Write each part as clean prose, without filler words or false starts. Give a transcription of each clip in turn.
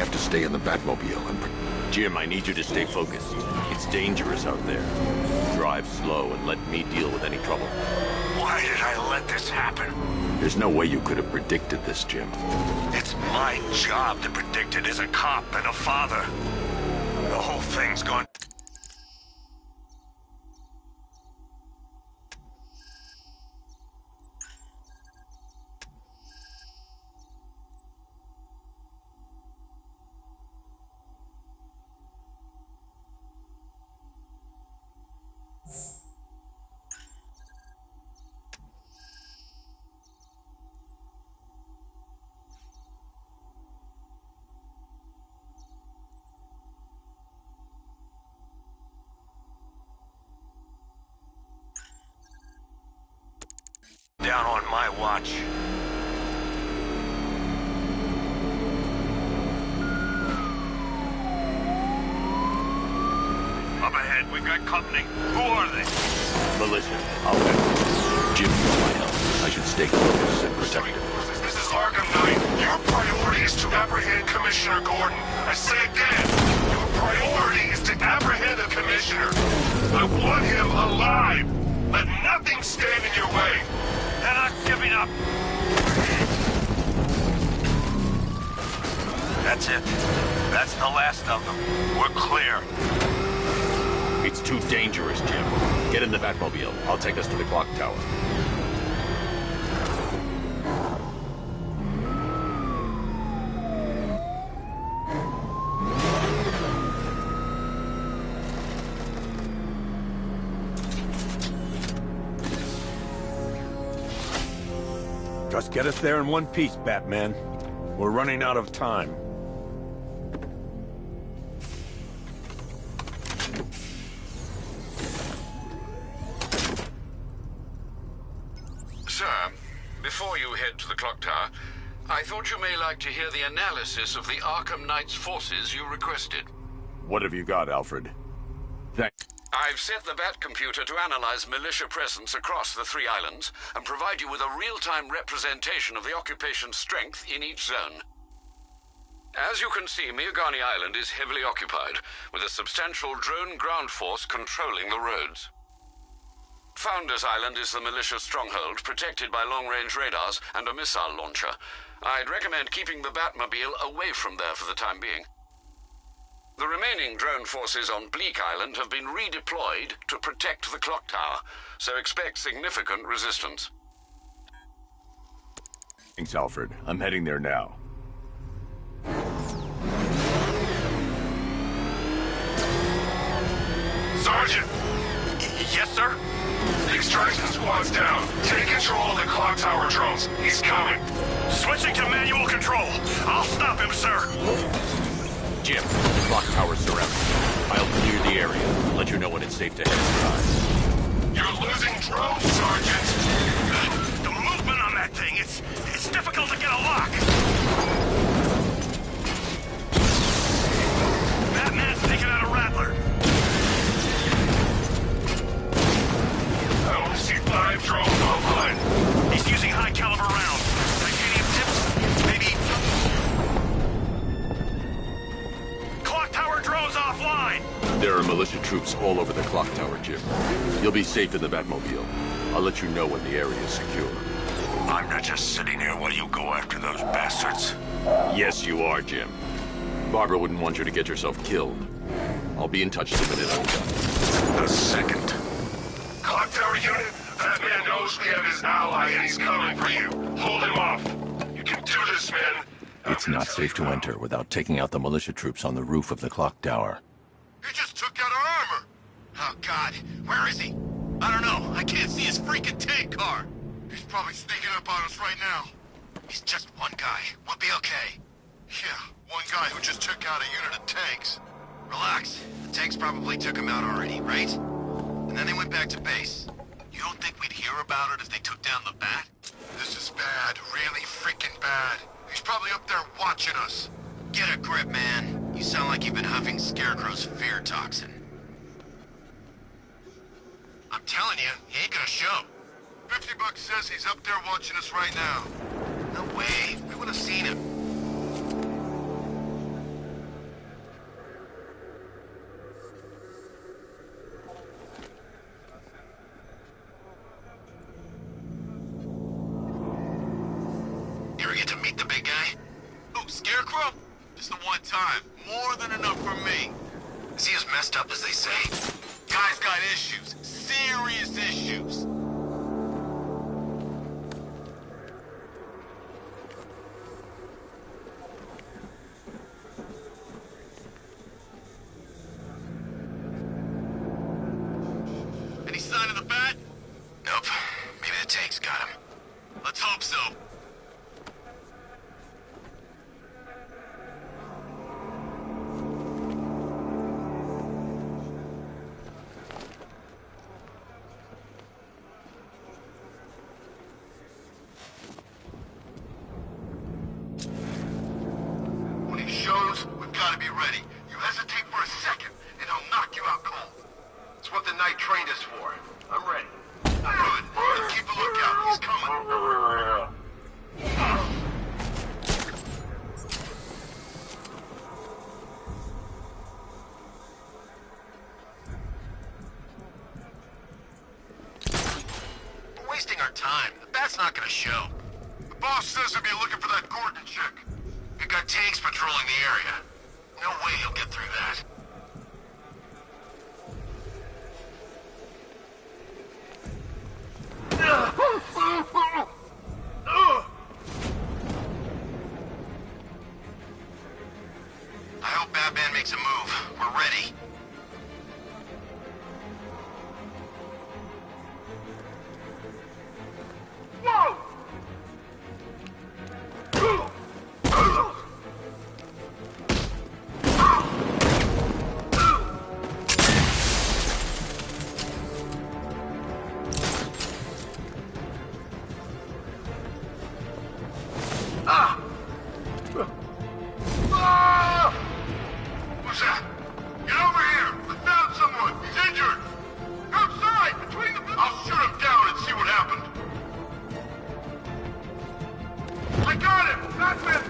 have to stay in the Batmobile and... Jim, I need you to stay focused. It's dangerous out there. Drive slow and let me deal with any trouble. Why did I let this happen? There's no way you could have predicted this, Jim. It's my job to predict it as a cop and a father. The whole thing's gone... down on my watch. Up ahead, we've got company. Who are they? Militia, I'll handle it. Jim, with my help, I should stay close and protect him. This is Arkham Knight. Your priority is to apprehend Commissioner Gordon. I say again, your priority is to apprehend the Commissioner. I want him alive. Let nothing stand in your way. They're not giving up. That's it. That's the last of them. We're clear. It's too dangerous, Jim. Get in the Batmobile. I'll take us to the clock tower. Just get us there in one piece, Batman. We're running out of time. Sir, before you head to the clock tower, I thought you may like to hear the analysis of the Arkham Knight's forces you requested. What have you got, Alfred? I've set the Bat computer to analyze militia presence across the 3 islands and provide you with a real-time representation of the occupation's strength in each zone. As you can see, Miagani Island is heavily occupied, with a substantial drone ground force controlling the roads. Founders Island is the militia stronghold, protected by long-range radars and a missile launcher. I'd recommend keeping the Batmobile away from there for the time being. The remaining drone forces on Bleak Island have been redeployed to protect the clock tower, so expect significant resistance. Thanks, Alfred. I'm heading there now. Sergeant! Yes, sir? The extraction squad's down. Take control of the clock tower drones. He's coming. Switching to manual control. I'll stop him, sir. Jim, the clock tower's surrounded. I'll clear the area and let you know when it's safe to head inside. You're losing drones, Sergeant. The movement on that thing, it's difficult to get a lock. Batman's taking out a Rattler. I only see 5 drones online. He's using high-caliber rounds. Titanium tips, maybe... Clock tower drones offline! There are militia troops all over the clock tower, Jim. You'll be safe in the Batmobile. I'll let you know when the area is secure. I'm not just sitting here while you go after those bastards. Yes, you are, Jim. Barbara wouldn't want you to get yourself killed. I'll be in touch the minute I'm done. The second. Clock tower unit, Batman knows we have his ally and he's coming for you. Hold him off. You can do this, man. It's not safe to enter without taking out the militia troops on the roof of the clock tower. He just took out our armor! Oh, God. Where is he? I don't know. I can't see his freaking tank car. He's probably sneaking up on us right now. He's just one guy. We'll be okay. Yeah, one guy who just took out a unit of tanks. Relax. The tanks probably took him out already, right? And then they went back to base. You don't think we'd hear about it if they took down the Bat? This is bad. Really freaking bad. He's probably up there watching us. Get a grip, man. You sound like you've been huffing Scarecrow's fear toxin. I'm telling you, he ain't gonna show. $50 says he's up there watching us right now. No way. We would have seen him. ever get to meet the big guy? Who, Scarecrow? Just the one time. More than enough for me. Is he as messed up as they say? Guy's got issues. Serious issues. Any sign of the bat? Nope. Maybe the tank's got him. Let's hope so. When he shows, we've got to be ready. You hesitate for a second, and he'll knock you out cold. It's what the night trained us for. I'm ready. Good. Then keep a lookout. He's coming. We're wasting our time. The bat's not gonna show. The boss says he'll be looking for that Gordon chick. We've got tanks patrolling the area. No way he'll get through that. I hope Batman makes a move. We're ready. Whoa! Who's that? Get over here! I found someone! He's injured! Outside! Between the... I'll shoot him down and see what happened. I got him! That's it!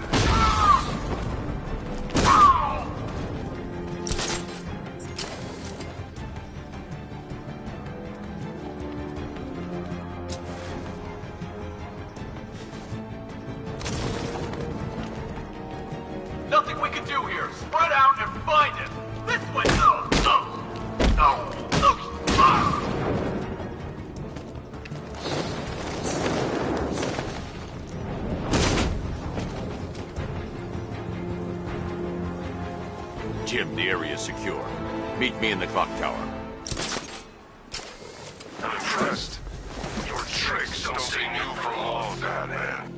Nothing we can do here. Spread out and find him. This way. Jim, the area is secure. Meet me in the clock tower. I'm impressed. Your tricks don't stay new for long, Batman.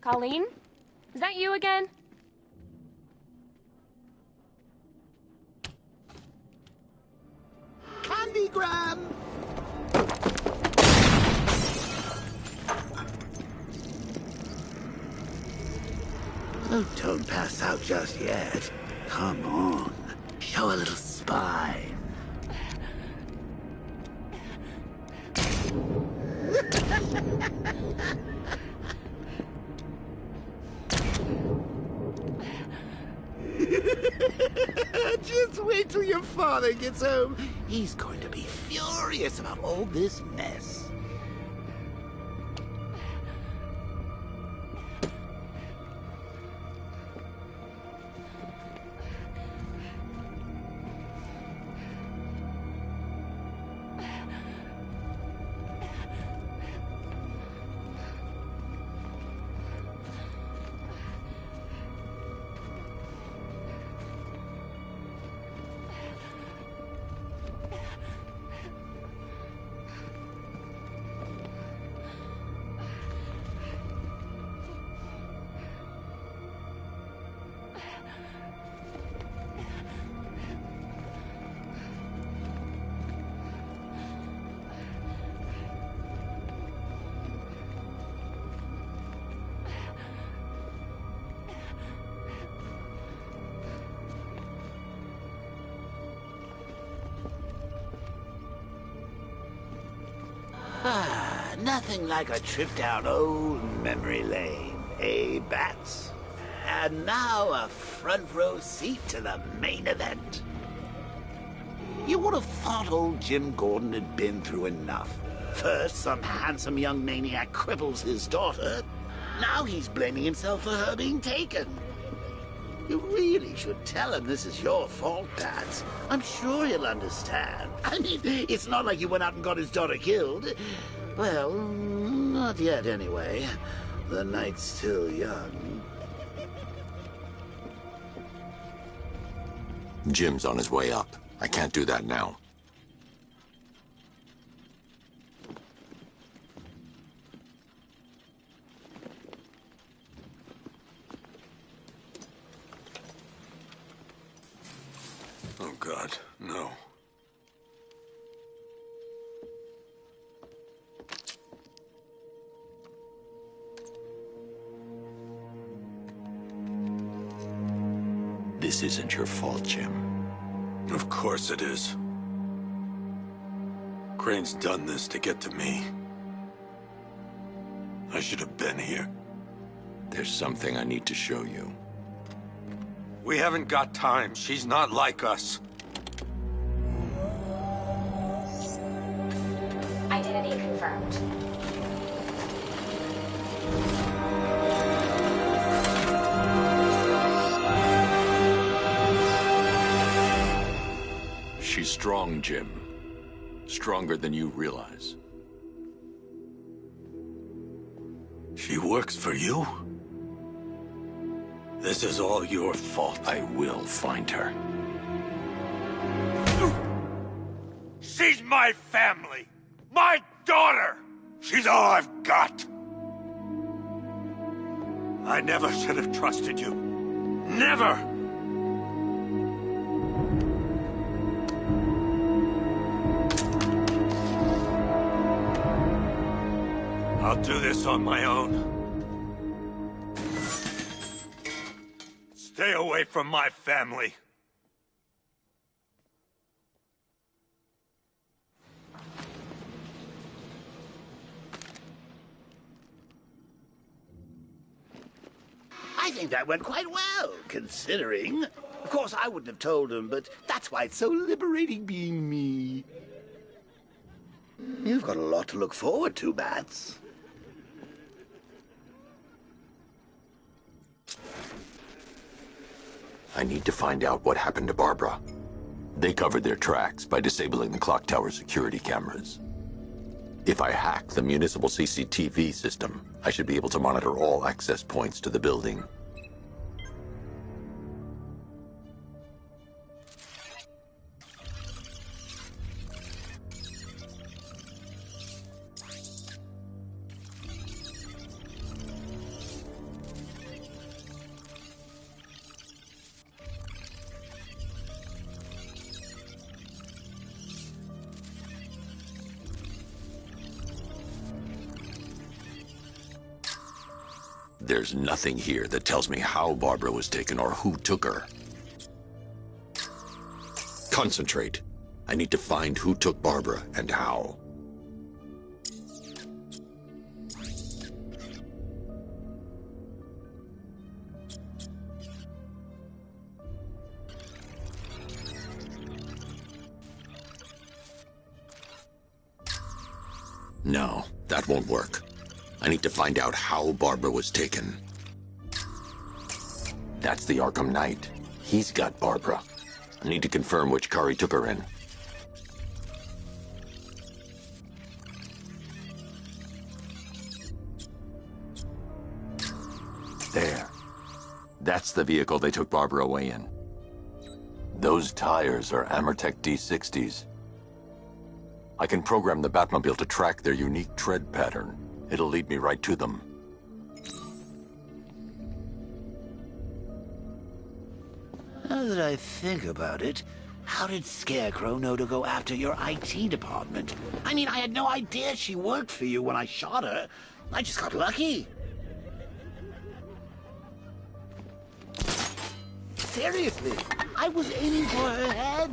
Colleen? Is that you again? Candygram! Oh, don't pass out just yet. Come on. Show a little spine. Just wait till your father gets home. He's going to be furious about all this mess. Nothing like a trip down old memory lane, eh, Bats? And now a front row seat to the main event. You would have thought old Jim Gordon had been through enough. First, some handsome young maniac cripples his daughter. Now he's blaming himself for her being taken. You really should tell him this is your fault, Bats. I'm sure he'll understand. I mean, it's not like you went out and got his daughter killed. Well, not yet anyway. The night's still young. Jim's on his way up. I can't do that now. Oh, God, no. This isn't your fault, Jim. Of course it is. Crane's done this to get to me. I should have been here. There's something I need to show you. We haven't got time. She's not like us. Identity confirmed. She's strong, Jim. Stronger than you realize. She works for you? This is all your fault. I will find her. She's my family! My daughter! She's all I've got! I never should have trusted you. Never! I'll do this on my own. Stay away from my family. I think that went quite well, considering. Of course, I wouldn't have told him, but that's why it's so liberating being me. You've got a lot to look forward to, Bats. I need to find out what happened to Barbara. They covered their tracks by disabling the clock tower security cameras. If I hack the municipal CCTV system, I should be able to monitor all access points to the building. There's nothing here that tells me how Barbara was taken or who took her. Concentrate. I need to find who took Barbara and how. No, that won't work. I need to find out how Barbara was taken. That's the Arkham Knight. He's got Barbara. I need to confirm which car he took her in. There. That's the vehicle they took Barbara away in. Those tires are Amertech D60s. I can program the Batmobile to track their unique tread pattern. It'll lead me right to them. Now that I think about it, how did Scarecrow know to go after your IT department? I mean, I had no idea she worked for you when I shot her. I just got lucky. Seriously, I was aiming for her head.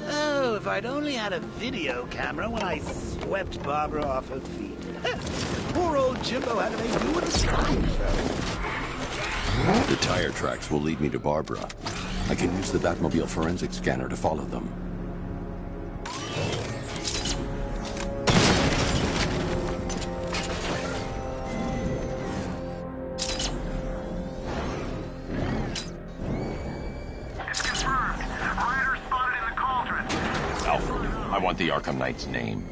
Oh, if I'd only had a video camera when I swept Barbara off her feet. Poor old Jimbo had to make do with a slideshow. The tire tracks will lead me to Barbara. I can use the Batmobile forensic scanner to follow them. It's confirmed. Rider spotted in the cauldron. Alfred, I want the Arkham Knight's name.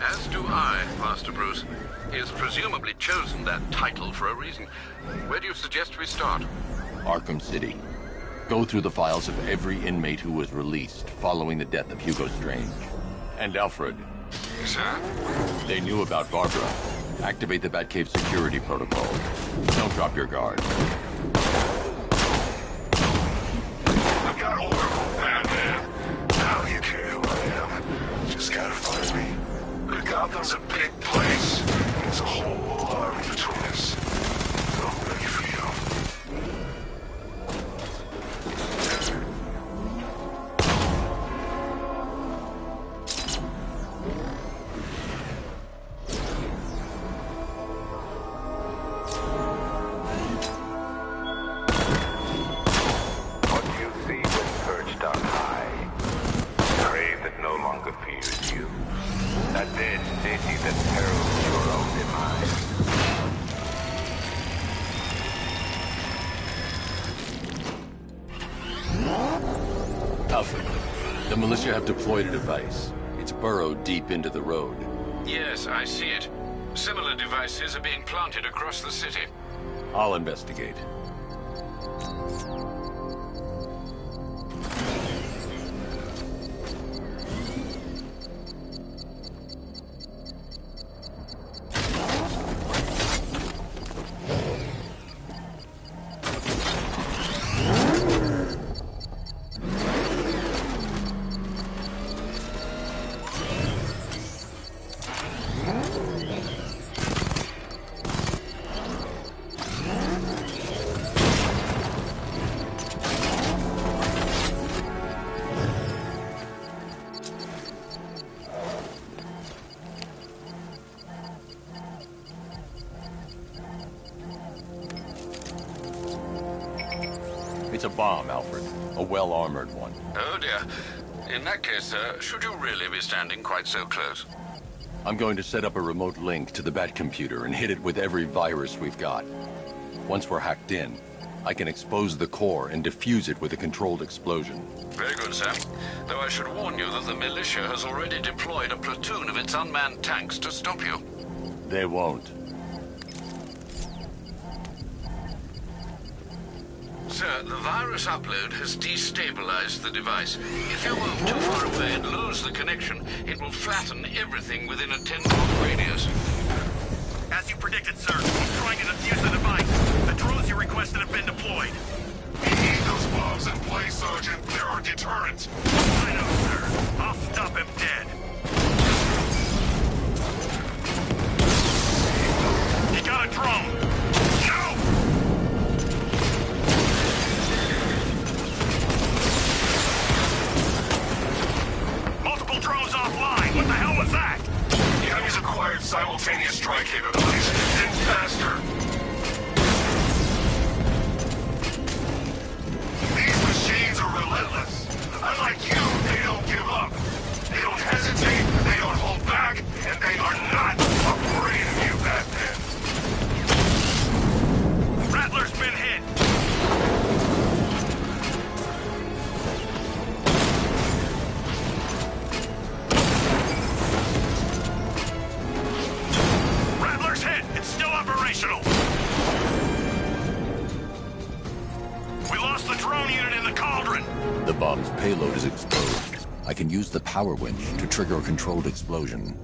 As do I, Master Bruce. He has presumably chosen that title for a reason. Where do you suggest we start? Arkham City. Go through the files of every inmate who was released following the death of Hugo Strange. And Alfred. Sir? They knew about Barbara. Activate the Batcave security protocol. Don't drop your guard. I got Oracle, Batman. Now you care who I am. Just gotta find me. Gotham's a big place. There's a whole army between us. I'm ready for you. What you see when perched on high, grave that no longer fears you. A dead city that heralds your own demise. Alfred, the militia have deployed a device. It's burrowed deep into the road. Yes, I see it. Similar devices are being planted across the city. I'll investigate. It's a bomb, Alfred. A well-armored one. Oh dear. In that case, sir, should you really be standing quite so close? I'm going to set up a remote link to the Batcomputer and hit it with every virus we've got. Once we're hacked in, I can expose the core and defuse it with a controlled explosion. Very good, sir. Though I should warn you that the militia has already deployed a platoon of its unmanned tanks to stop you. They won't. Sir, the virus upload has destabilized the device. If you move too far away and lose the connection, it will flatten everything within a 10-block radius. As you predicted, sir, he's trying to defuse the device. The drones you requested have been deployed. We need those bombs in place, Sergeant. They're our deterrent. I know, sir. I'll stop him dead. He got a drone. No! Multiple drones offline. What the hell was that? The enemy's acquired simultaneous strike capabilities, and faster. These machines are relentless. Unlike you, they don't give up. They don't hesitate, they don't hold back, and they are not afraid of you, Batman. Rattler's been hit. Rattler's hit. It's still operational. We lost the drone unit in the cauldron. The bomb's payload is exposed. I can use the power winch to trigger a controlled explosion.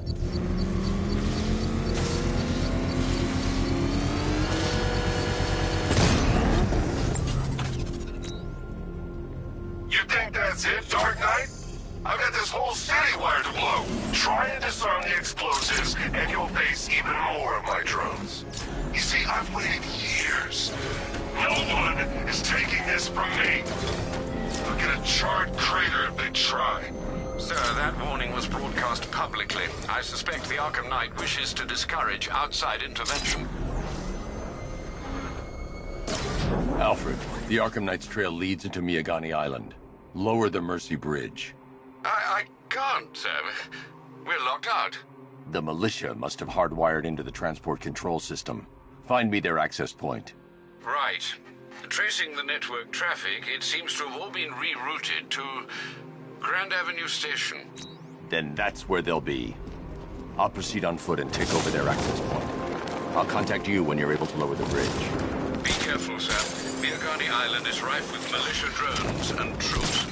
You think that's it, Dark Knight? I've got this whole city wired to blow. Try and disarm the explosives, and you'll face even more of my drones. You see, I've waited years. No one is taking this from me. They'll get a charred crater if they try. Sir, that warning was broadcast publicly. I suspect the Arkham Knight wishes to discourage outside intervention. Alfred, the Arkham Knight's trail leads into Miyagani Island. Lower the Mercy Bridge. I can't, sir. We're locked out. The militia must have hardwired into the transport control system. Find me their access point. Right. Tracing the network traffic, it seems to have all been rerouted to Grand Avenue Station. Then that's where they'll be. I'll proceed on foot and take over their access point. I'll contact you when you're able to lower the bridge. Be careful, sir. Miyagani Island is rife with militia drones and troops.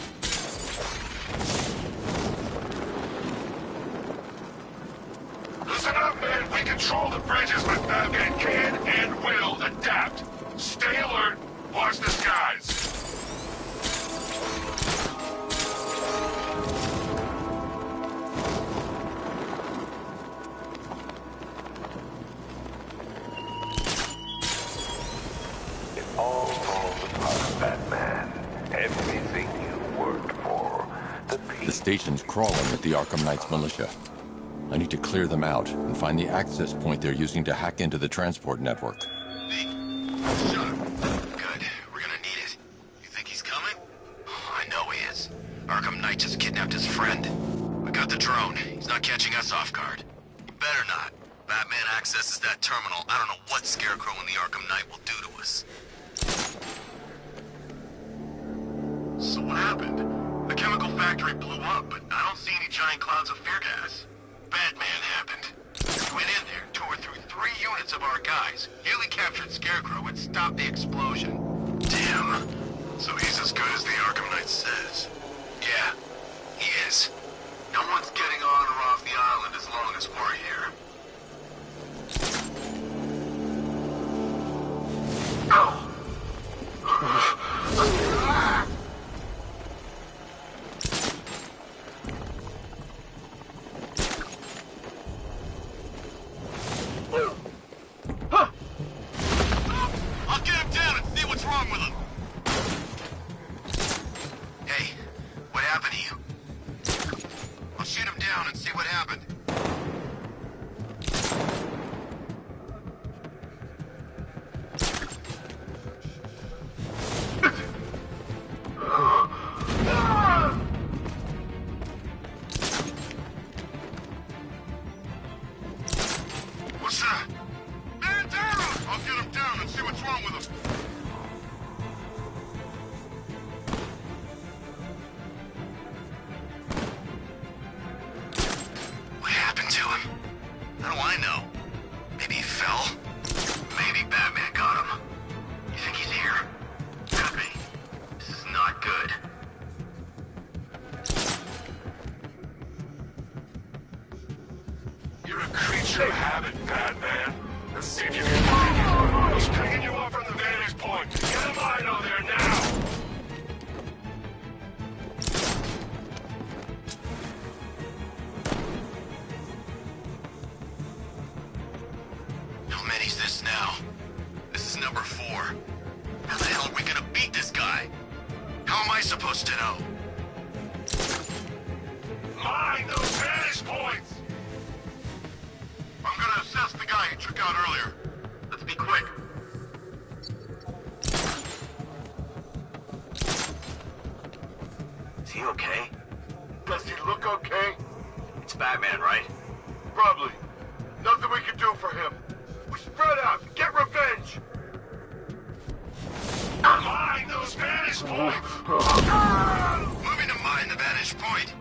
Listen up, man. We control the bridges, but Batman can and will adapt. Stay alert. Watch the skies. It all falls apart, Batman. Everything you worked for. The station's crawling with the Arkham Knight's militia. I need to clear them out and find the access point they're using to hack into the transport network. Shut up. Good. We're gonna need it. You think he's coming? Oh, I know he is. Arkham Knight just kidnapped his friend. We got the drone. He's not catching us off guard. He better not. Batman accesses that terminal. I don't know what Scarecrow and the Arkham Knight will do to us. So what happened? The chemical factory blew up, but I don't see any giant clouds of fear gas. Batman happened. He went in there, tore through 3 units of our guys, nearly captured Scarecrow, and stopped the explosion. Damn. So he's as good as the Arkham Knight says. Yeah, he is. No one's getting on or off the island as long as we're here. Oh! I'll get him down and see what's wrong with him. Hey, what happened to you? I'll shoot him down and see what happened. What's that? Man down! I'll get him down and see what's wrong with him. What happened to him? How do I know? Maybe he fell? Maybe Batman got him. You think he's here? Could be. This is not good. You're a creature of habit, Batman. Let's see if you can find him. He's picking you up from the vantage point. Get a Mino there now! How many's this now? This is number 4. How the hell are we gonna beat this guy? How am I supposed to know? Mind those vantage points! I'm gonna assess the guy you took out earlier. Let's be quick. Is he okay? Does he look okay? It's Batman, right? Probably. Nothing we can do for him. We spread out. Get revenge! Mind those vantage points! Moving to mine the vantage point.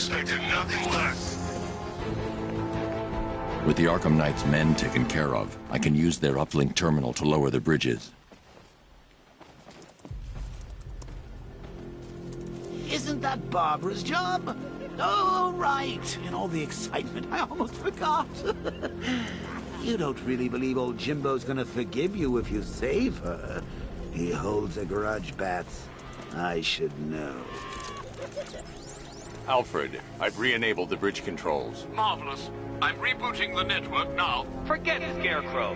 expected nothing less. With the Arkham Knight's men taken care of, I can use their uplink terminal to lower the bridges. Isn't that Barbara's job? Oh, right. In all the excitement, I almost forgot. You don't really believe old Jimbo's gonna forgive you if you save her. He holds a grudge, Bats. I should know. Alfred, I've re-enabled the bridge controls. Marvelous. I'm rebooting the network now. Forget Scarecrow.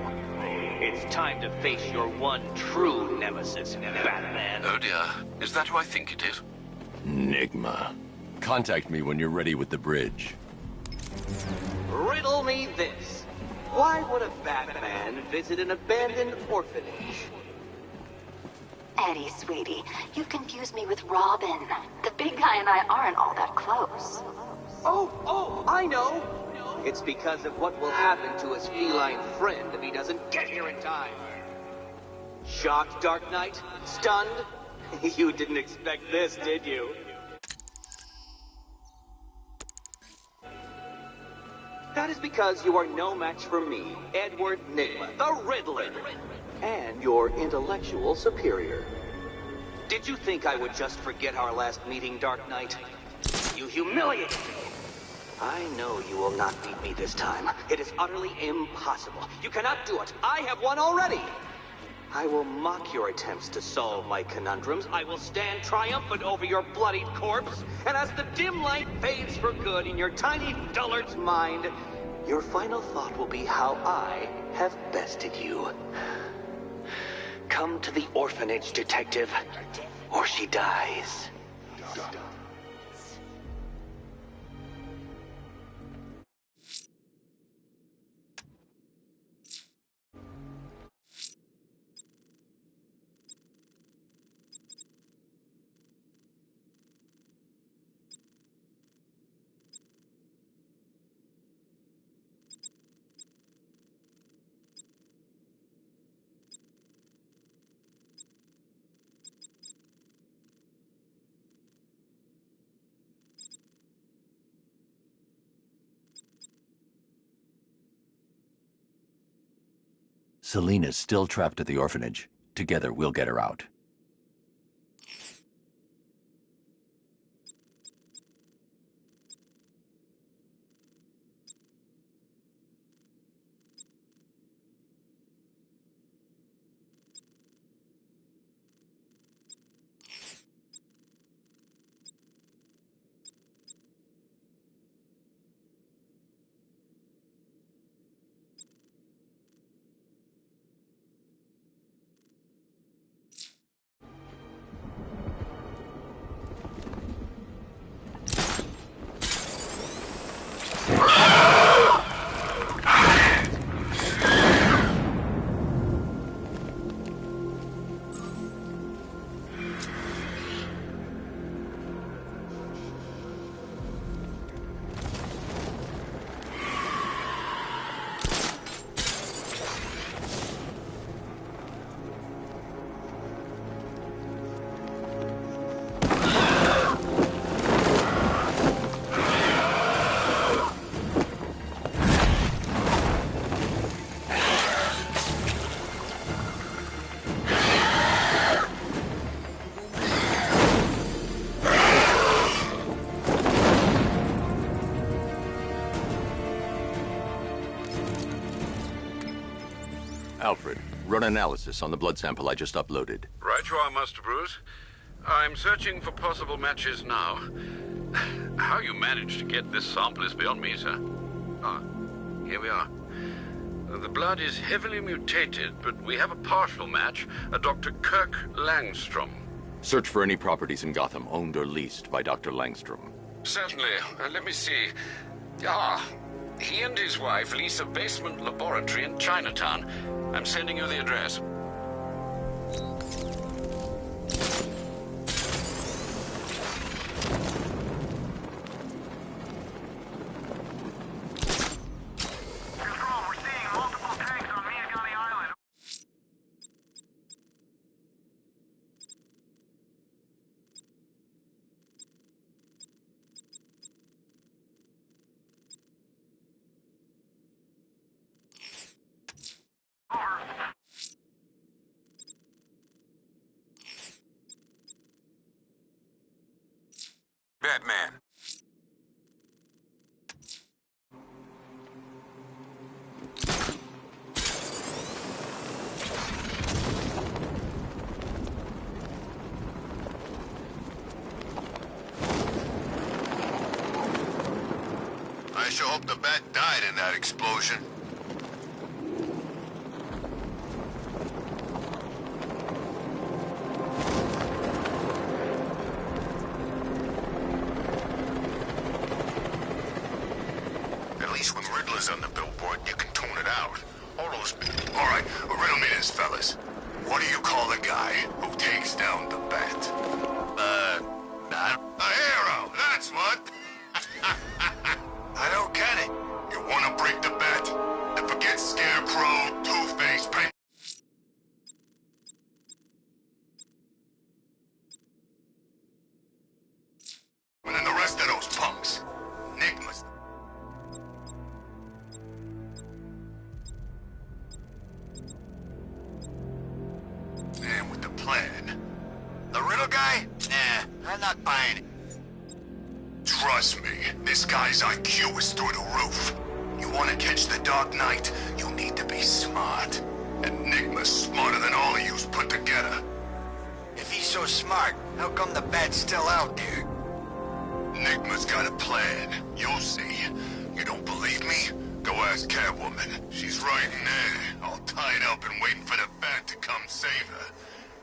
It's time to face your one true nemesis, Batman. Oh dear. Is that who I think it is? Enigma. Contact me when you're ready with the bridge. Riddle me this. Why would a Batman visit an abandoned orphanage? Eddie, sweetie, you confused me with Robin. The big guy and I aren't all that close. Oh, I know. It's because of what will happen to his feline friend if he doesn't get here in time. Shocked, Dark Knight? Stunned? You didn't expect this, did you? That is because you are no match for me, Edward Nigma, the Riddler, and your intellectual superior. Did you think I would just forget our last meeting, Dark Knight? You humiliate me! I know you will not beat me this time. It is utterly impossible. You cannot do it. I have won already. I will mock your attempts to solve my conundrums. I will stand triumphant over your bloodied corpse. And as the dim light fades for good in your tiny dullard's mind, your final thought will be how I have bested you. Come to the orphanage, detective, or she dies. Selina's still trapped at the orphanage. Together, we'll get her out. Alfred, run analysis on the blood sample I just uploaded. Right you are, Master Bruce. I'm searching for possible matches now. How you managed to get this sample is beyond me, sir. Ah, here we are. The blood is heavily mutated, but we have a partial match, a Dr. Kirk Langstrom. Search for any properties in Gotham owned or leased by Dr. Langstrom. Certainly. Let me see. Ah, he and his wife lease a basement laboratory in Chinatown. I'm sending you the address. sure hope the bat died in that explosion. At least when Riddler's on the billboard, you can tune it out. All those... All right, riddle me this, fellas. What do you call the guy who takes down the bat? A hero, that's what. I don't get it. You want to break the bat? Then forget Scarecrow, Two-Face, Penguin. And then the rest of those punks. Nick must... And with the plan. The riddle guy? Nah, I'm not buying it. Trust me, this guy's IQ is through the roof. You want to catch the Dark Knight, you need to be smart. Enigma's smarter than all of yous put together. If he's so smart, how come the bat's still out there? Enigma's got a plan. You'll see. You don't believe me? Go ask Catwoman. She's right in there, all tied up and waiting for the bat to come save her.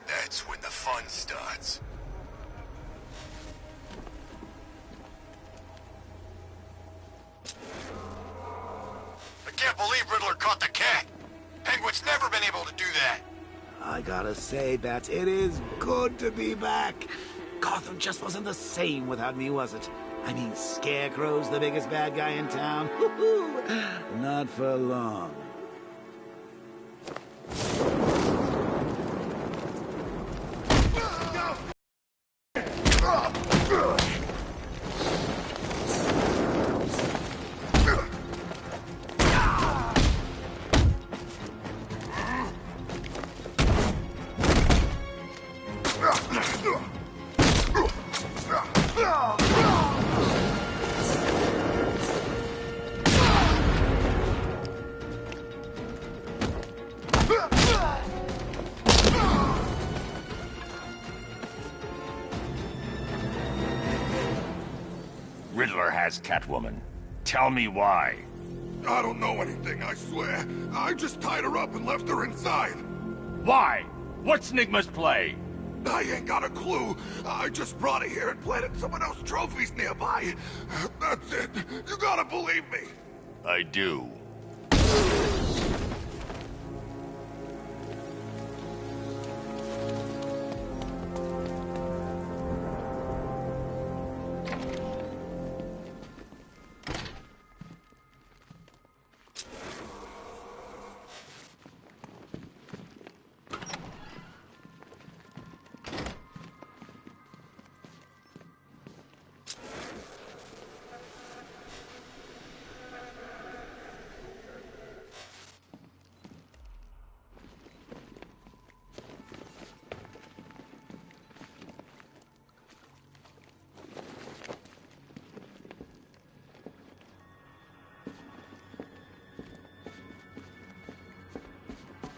That's when the fun starts. I can't believe Riddler caught the cat. Penguin's never been able to do that. I gotta say, Bats, it is good to be back. Gotham just wasn't the same without me, was it? I mean, Scarecrow's the biggest bad guy in town. Not for long. Riddler has Catwoman. Tell me why. I don't know anything, I swear. I just tied her up and left her inside. Why? What's Nigma's play? I ain't got a clue. I just brought her here and planted someone else's trophies nearby. That's it. You gotta believe me. I do.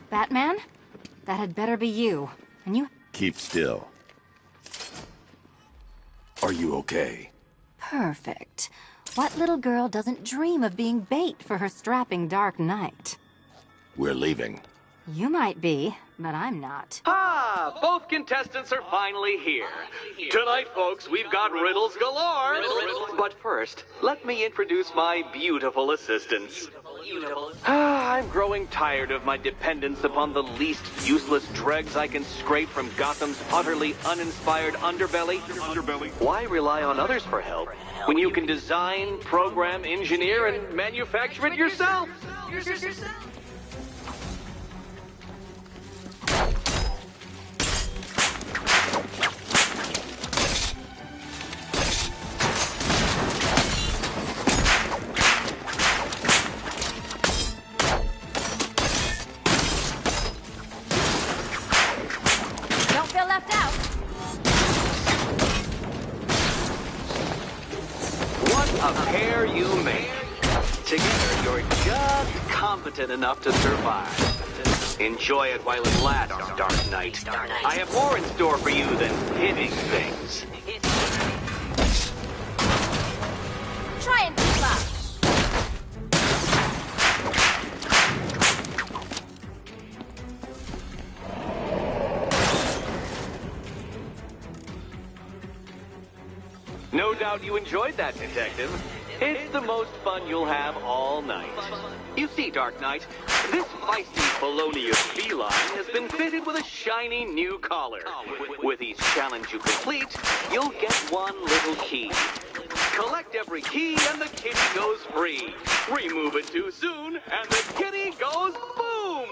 Batman? That had better be you. And you... Keep still. Are you okay? Perfect. What little girl doesn't dream of being bait for her strapping Dark Knight? We're leaving. You might be, but I'm not. Ah, both contestants are finally here. Tonight, folks, we've got riddles galore. But first, let me introduce my beautiful assistants. I'm growing tired of my dependence upon the least useless dregs I can scrape from Gotham's utterly uninspired underbelly. Why rely on others for help when you can design, program, engineer, and manufacture it yourself? A pair you make. Together, you're just competent enough to survive. Enjoy it while it lasts, Dark Knight. I have more in store for you than hitting things. Try and keep up. No doubt you enjoyed that, Detective. It's the most fun you'll have all night. You see, Dark Knight, this feisty felonious feline has been fitted with a shiny new collar. With each challenge you complete, you'll get one little key. Collect every key and the kitty goes free. Remove it too soon and the kitty goes boom!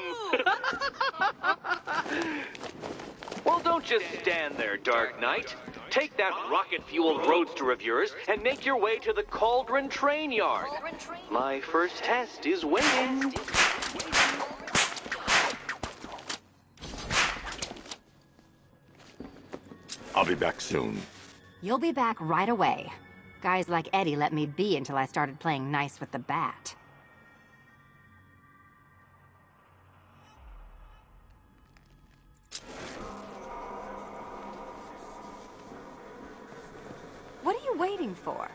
Well, don't just stand there, Dark Knight. Take that rocket-fueled roadster of yours and make your way to the Cauldron Train Yard. My first test is waiting. I'll be back soon. You'll be back right away. Guys like Eddie let me be until I started playing nice with the bat. What are you waiting for?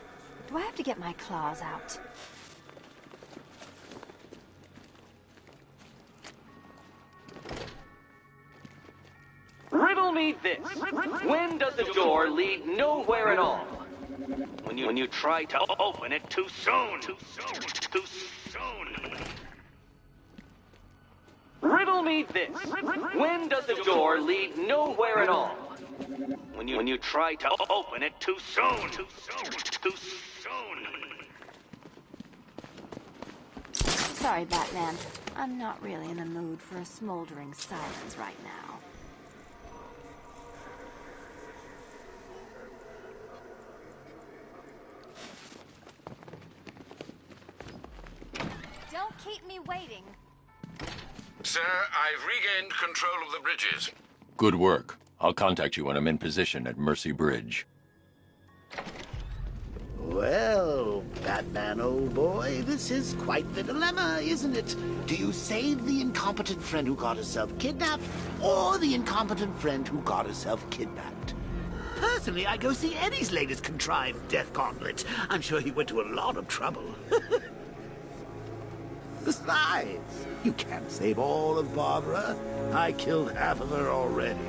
Do I have to get my claws out? Riddle me this. When does the door lead nowhere at all? When you try to open it too soon. Too soon. Riddle me this. When does the door lead nowhere at all? When you try to open it too soon. Too soon. Sorry, Batman. I'm not really in the mood for a smoldering silence right now. Don't keep me waiting. Sir, I've regained control of the bridges. Good work. I'll contact you when I'm in position at Mercy Bridge. Well, Batman, old boy, this is quite the dilemma, isn't it? Do you save the incompetent friend who got herself kidnapped, or the incompetent friend who got herself kidnapped? Personally, I'd go see Eddie's latest contrived death gauntlet. I'm sure he went to a lot of trouble. Besides, you can't save all of Barbara. I killed half of her already.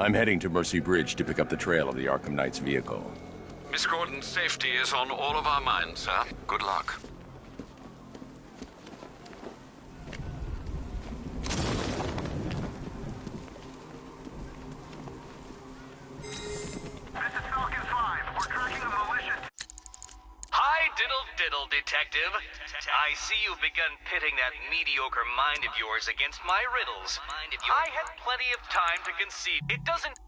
I'm heading to Mercy Bridge to pick up the trail of the Arkham Knight's vehicle. Miss Gordon's safety is on all of our minds, sir. Good luck. Diddle, Detective. I see you've begun pitting that mediocre mind of yours against my riddles. I had plenty of time to conceive. It doesn't...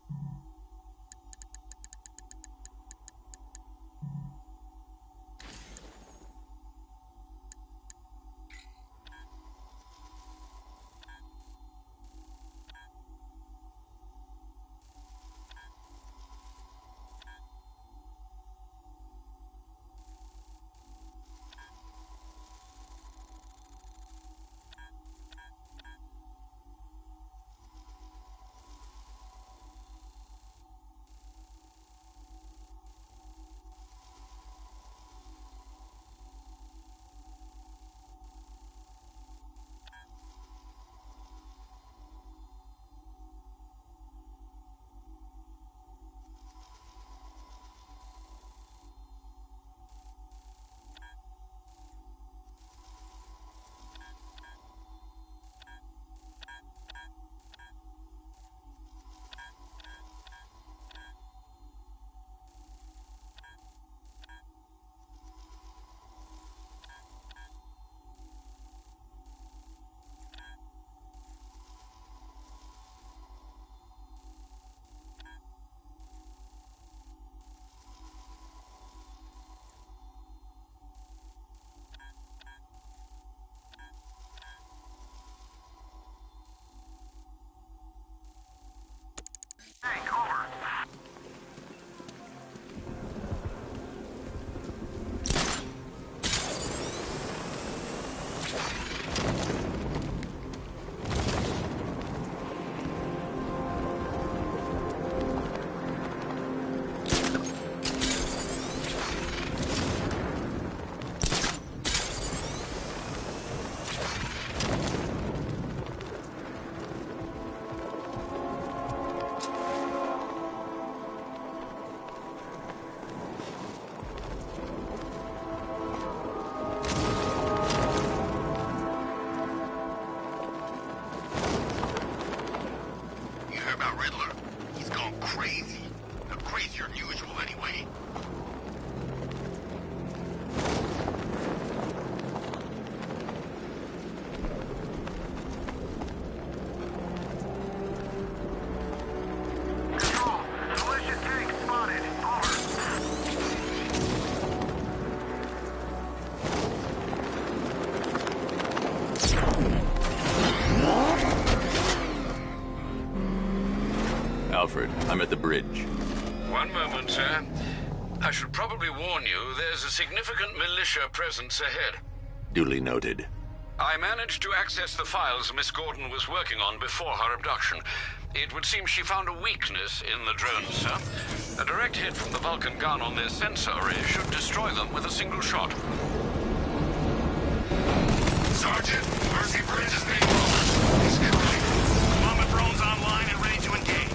about Riddler. He's gone crazy. Crazier than usual, anyway. Control, militia tank spotted. Over. Alfred, I'm at the bridge. One moment, sir. I should probably warn you, there's a significant militia presence ahead. Duly noted. I managed to access the files Miss Gordon was working on before her abduction. It would seem she found a weakness in the drones, sir. A direct hit from the Vulcan gun on their sensor array should destroy them with a single shot. Sergeant, Mercy Bridge is being lowered. He's coming. Bomber drones online and ready to engage.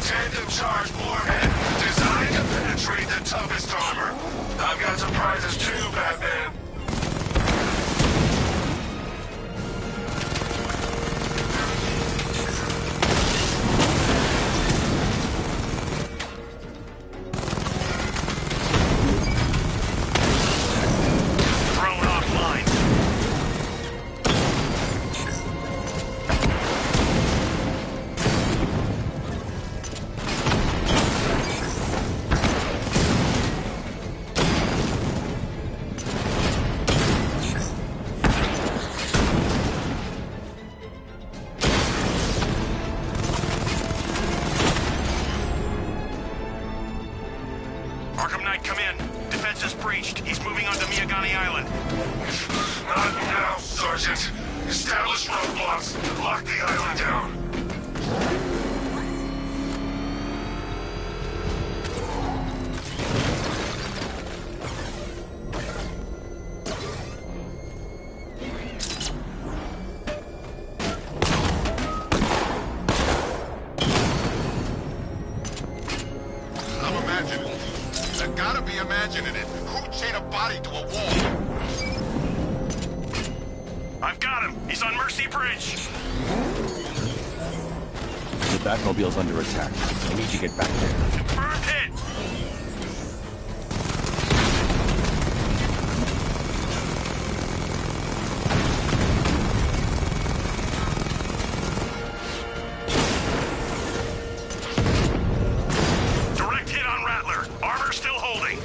Tandem charge warhead, designed to penetrate the toughest armor. I've got surprises too, Batman. Drone offline. Arkham Knight, come in. Defense is breached. He's moving onto Miyagani Island. Not now, Sergeant. Establish roadblocks. Lock the island down. I'm imagining. I gotta be imagining it. Who'd chain a body to a wall? I've got him. He's on Mercy Bridge. The Batmobile's under attack. I need to get back there. Confirmed hit. Direct hit on Rattler. Armor still holding.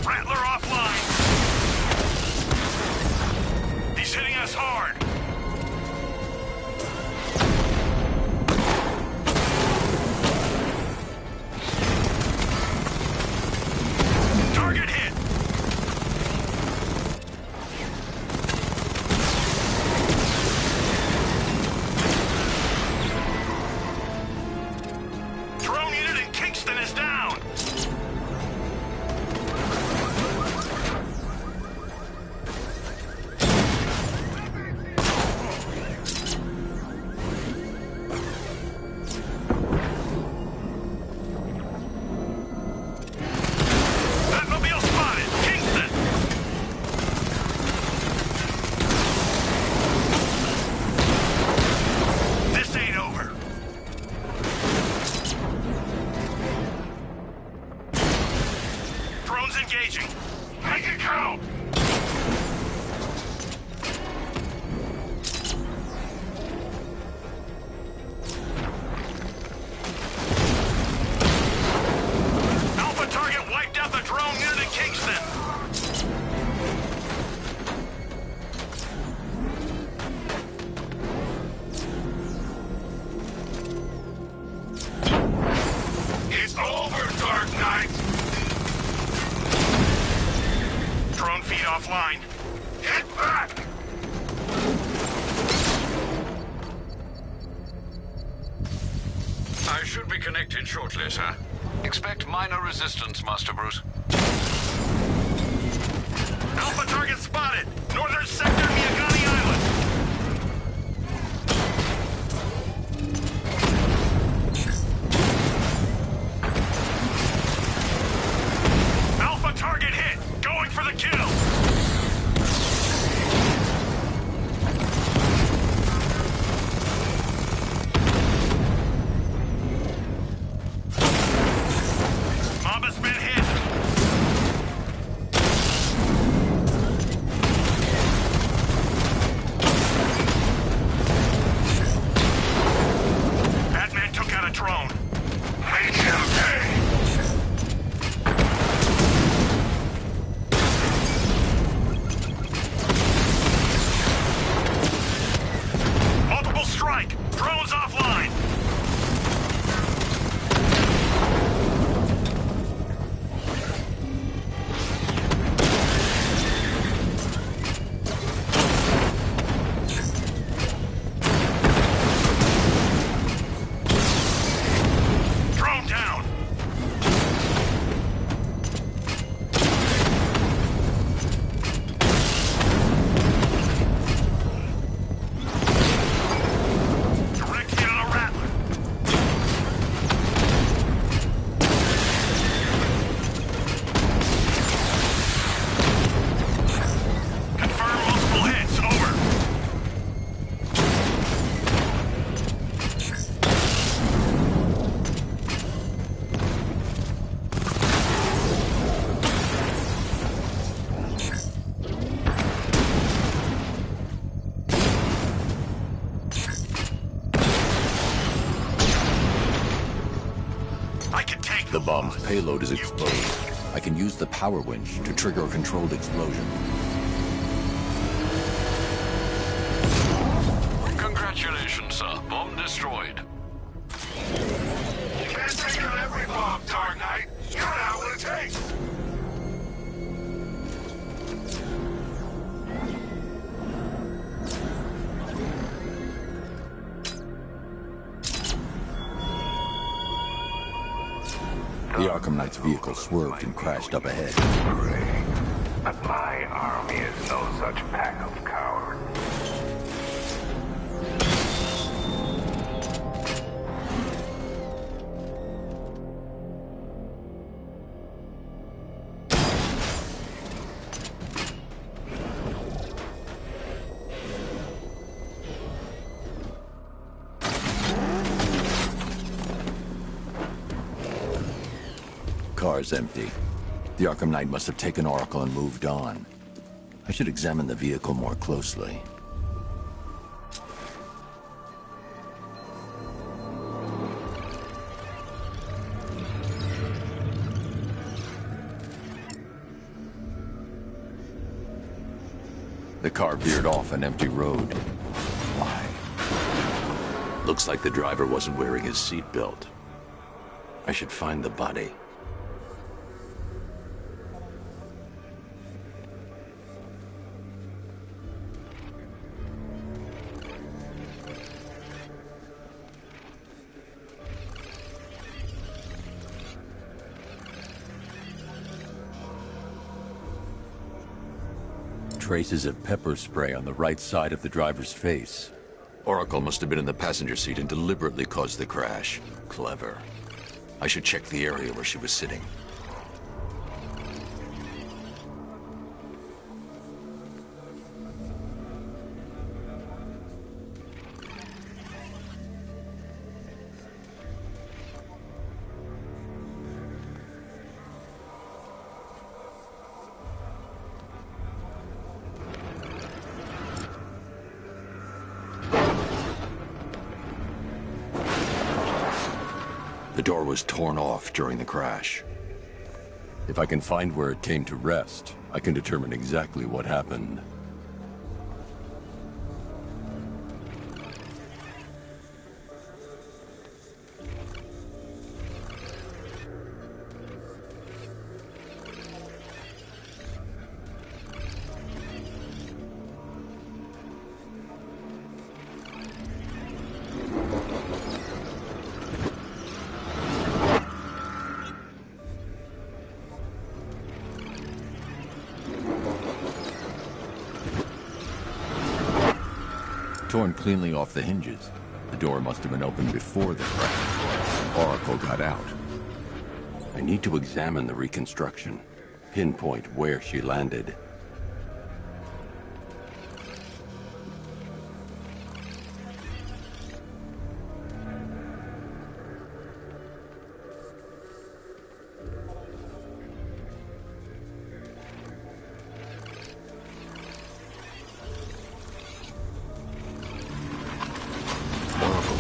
Rattler offline. He's hitting us hard. Target hit. Drone unit in Kingston is down. Batmobile spotted. Kingston. This ain't over. Drones engaging. Make it count. Alpha target wiped out the drone unit in Kingston. It's over, Dark Knight. Drone feed offline. Get back! I should be connected shortly, sir. Expect minor resistance, Master Bruce. Alpha target spotted. Northern sector, Miyagani Island. Alpha target hit. Going for the kill. bomb's payload is exposed. I can use the power winch to trigger a controlled explosion. Congratulations, sir. Bomb destroyed. You can't take out every bomb, Dark Knight. You don't know what it takes. The Arkham Knight's vehicle swerved and crashed up ahead. But my army is no such pack of cowards. Car's empty. The Arkham Knight must have taken Oracle and moved on. I should examine the vehicle more closely. The car veered off an empty road. Why? Looks like the driver wasn't wearing his seatbelt. I should find the body. Traces of pepper spray on the right side of the driver's face. Oracle must have been in the passenger seat and deliberately caused the crash. Clever. I should check the area where she was sitting. The door was torn off during the crash. If I can find where it came to rest, I can determine exactly what happened. Torn cleanly off the hinges. The door must have been opened before the crash. Oracle got out. I need to examine the reconstruction, pinpoint where she landed.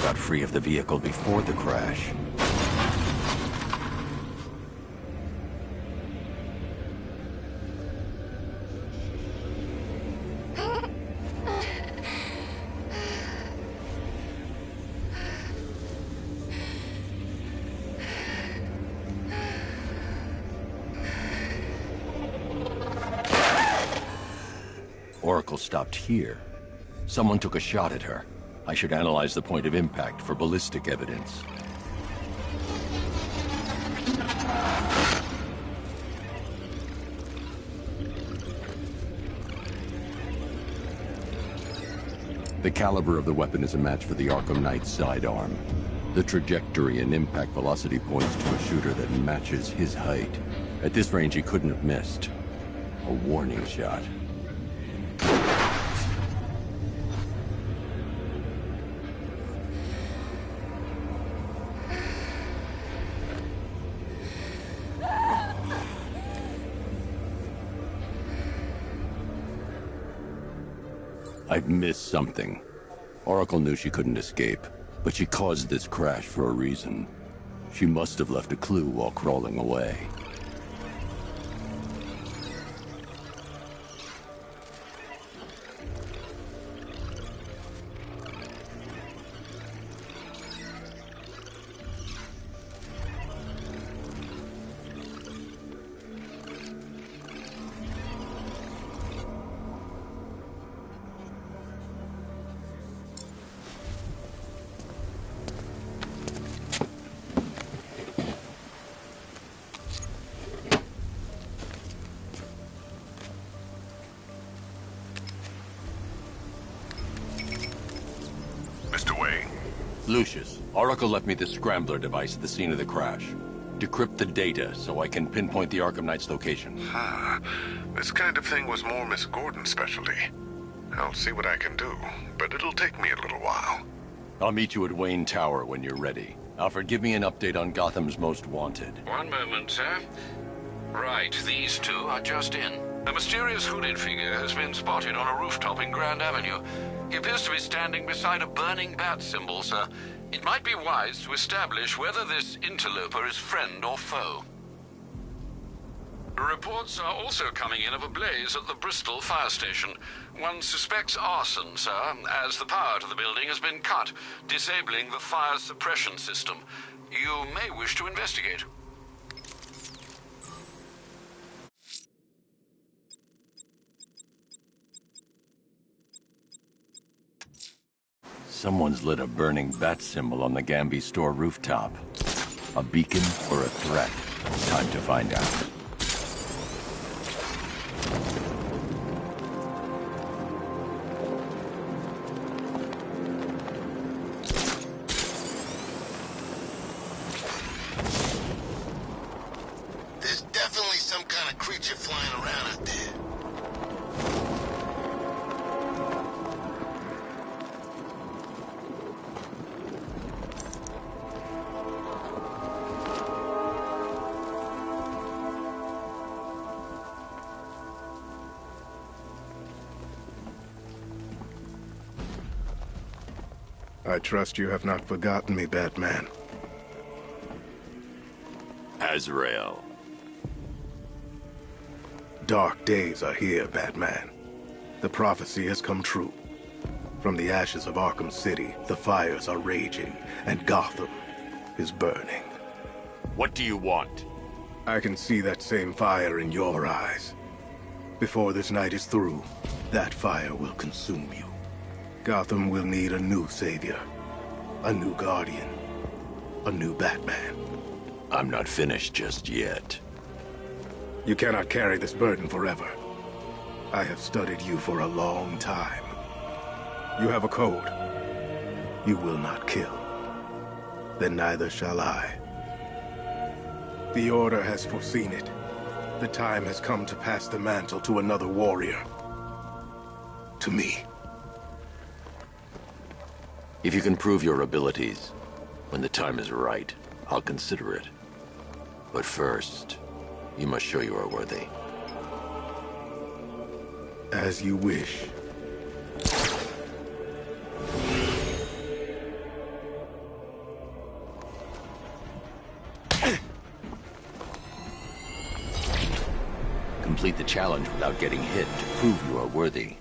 Got free of the vehicle before the crash. Oracle stopped here. Someone took a shot at her. I should analyze the point of impact for ballistic evidence. The caliber of the weapon is a match for the Arkham Knight's sidearm. The trajectory and impact velocity points to a shooter that matches his height. At this range, he couldn't have missed. A warning shot. I've missed something. Oracle knew she couldn't escape, but she caused this crash for a reason. She must have left a clue while crawling away. Mr. Wayne. Lucius, Oracle left me the scrambler device at the scene of the crash. Decrypt the data so I can pinpoint the Arkham Knight's location. This kind of thing was more Miss Gordon's specialty. I'll see what I can do, but it'll take me a little while. I'll meet you at Wayne Tower when you're ready. Alfred, give me an update on Gotham's Most Wanted. One moment, sir. Right, these two are just in. A mysterious hooded figure has been spotted on a rooftop in Grand Avenue. He appears to be standing beside a burning bat symbol, sir. It might be wise to establish whether this interloper is friend or foe. Reports are also coming in of a blaze at the Bristol fire station. One suspects arson, sir, as the power to the building has been cut, disabling the fire suppression system. You may wish to investigate. Someone's lit a burning bat symbol on the Gamby store rooftop. A beacon or a threat? Time to find out. There's definitely some kind of creature flying around out there. I trust you have not forgotten me, Batman. Azrael. Dark days are here, Batman. The prophecy has come true. From the ashes of Arkham City, the fires are raging, and Gotham is burning. What do you want? I can see that same fire in your eyes. Before this night is through, that fire will consume you. Gotham will need a new savior, a new guardian, a new Batman. I'm not finished just yet. You cannot carry this burden forever. I have studied you for a long time. You have a code. You will not kill. Then neither shall I. The Order has foreseen it. The time has come to pass the mantle to another warrior. To me. If you can prove your abilities, when the time is right, I'll consider it. But first, you must show you are worthy. As you wish. Complete the challenge without getting hit to prove you are worthy.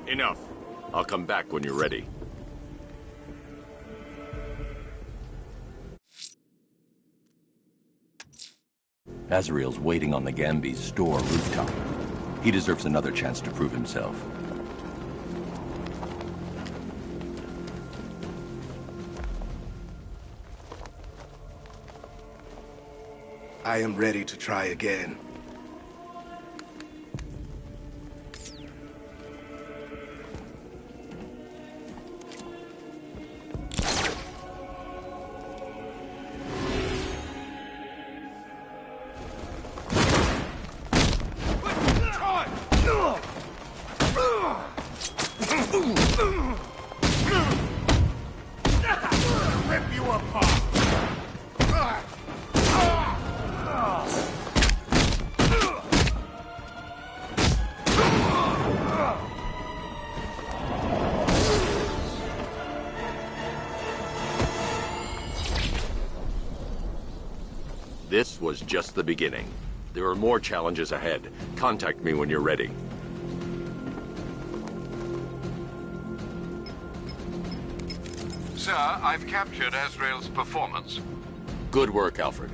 Enough. I'll come back when you're ready. Azrael's waiting on the Gamby store rooftop. He deserves another chance to prove himself. I am ready to try again. Rip you apart! This was just the beginning. There are more challenges ahead. Contact me when you're ready. Sir, I've captured Azrael's performance. Good work, Alfred.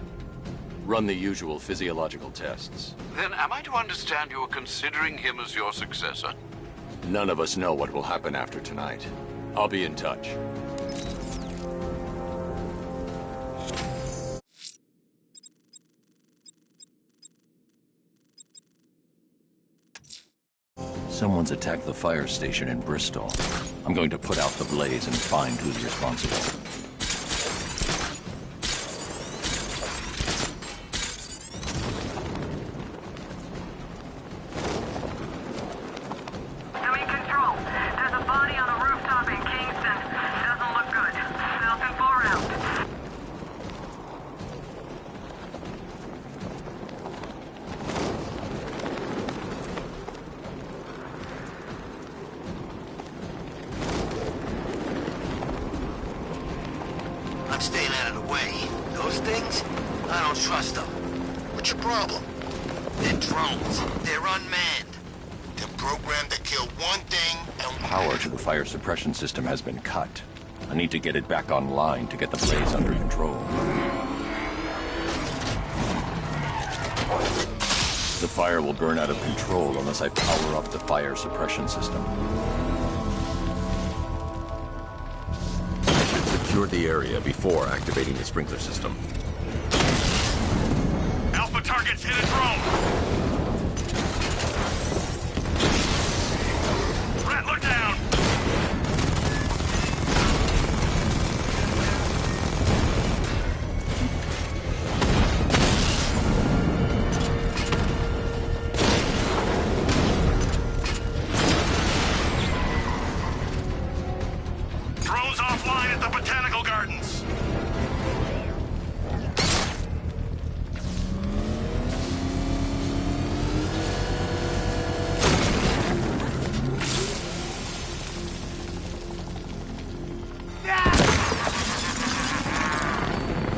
Run the usual physiological tests. Then am I to understand you're considering him as your successor? None of us know what will happen after tonight. I'll be in touch. Someone's attacked the fire station in Bristol. I'm going to put out the blaze and find who's responsible. Coming control. There's a body on a rooftop in Kingston. Doesn't look good. Falcon 4 out. I'm staying out of the way. Those things, I don't trust them. What's your problem? They're drones. They're unmanned. They're programmed to kill one thing and... Power to the fire suppression system has been cut. I need to get it back online to get the blaze under control. The fire will burn out of control unless I power up the fire suppression system. Secure the area before activating the sprinkler system. Alpha targets hit a drone! Rat, look down! Drones offline at the Botanical Gardens!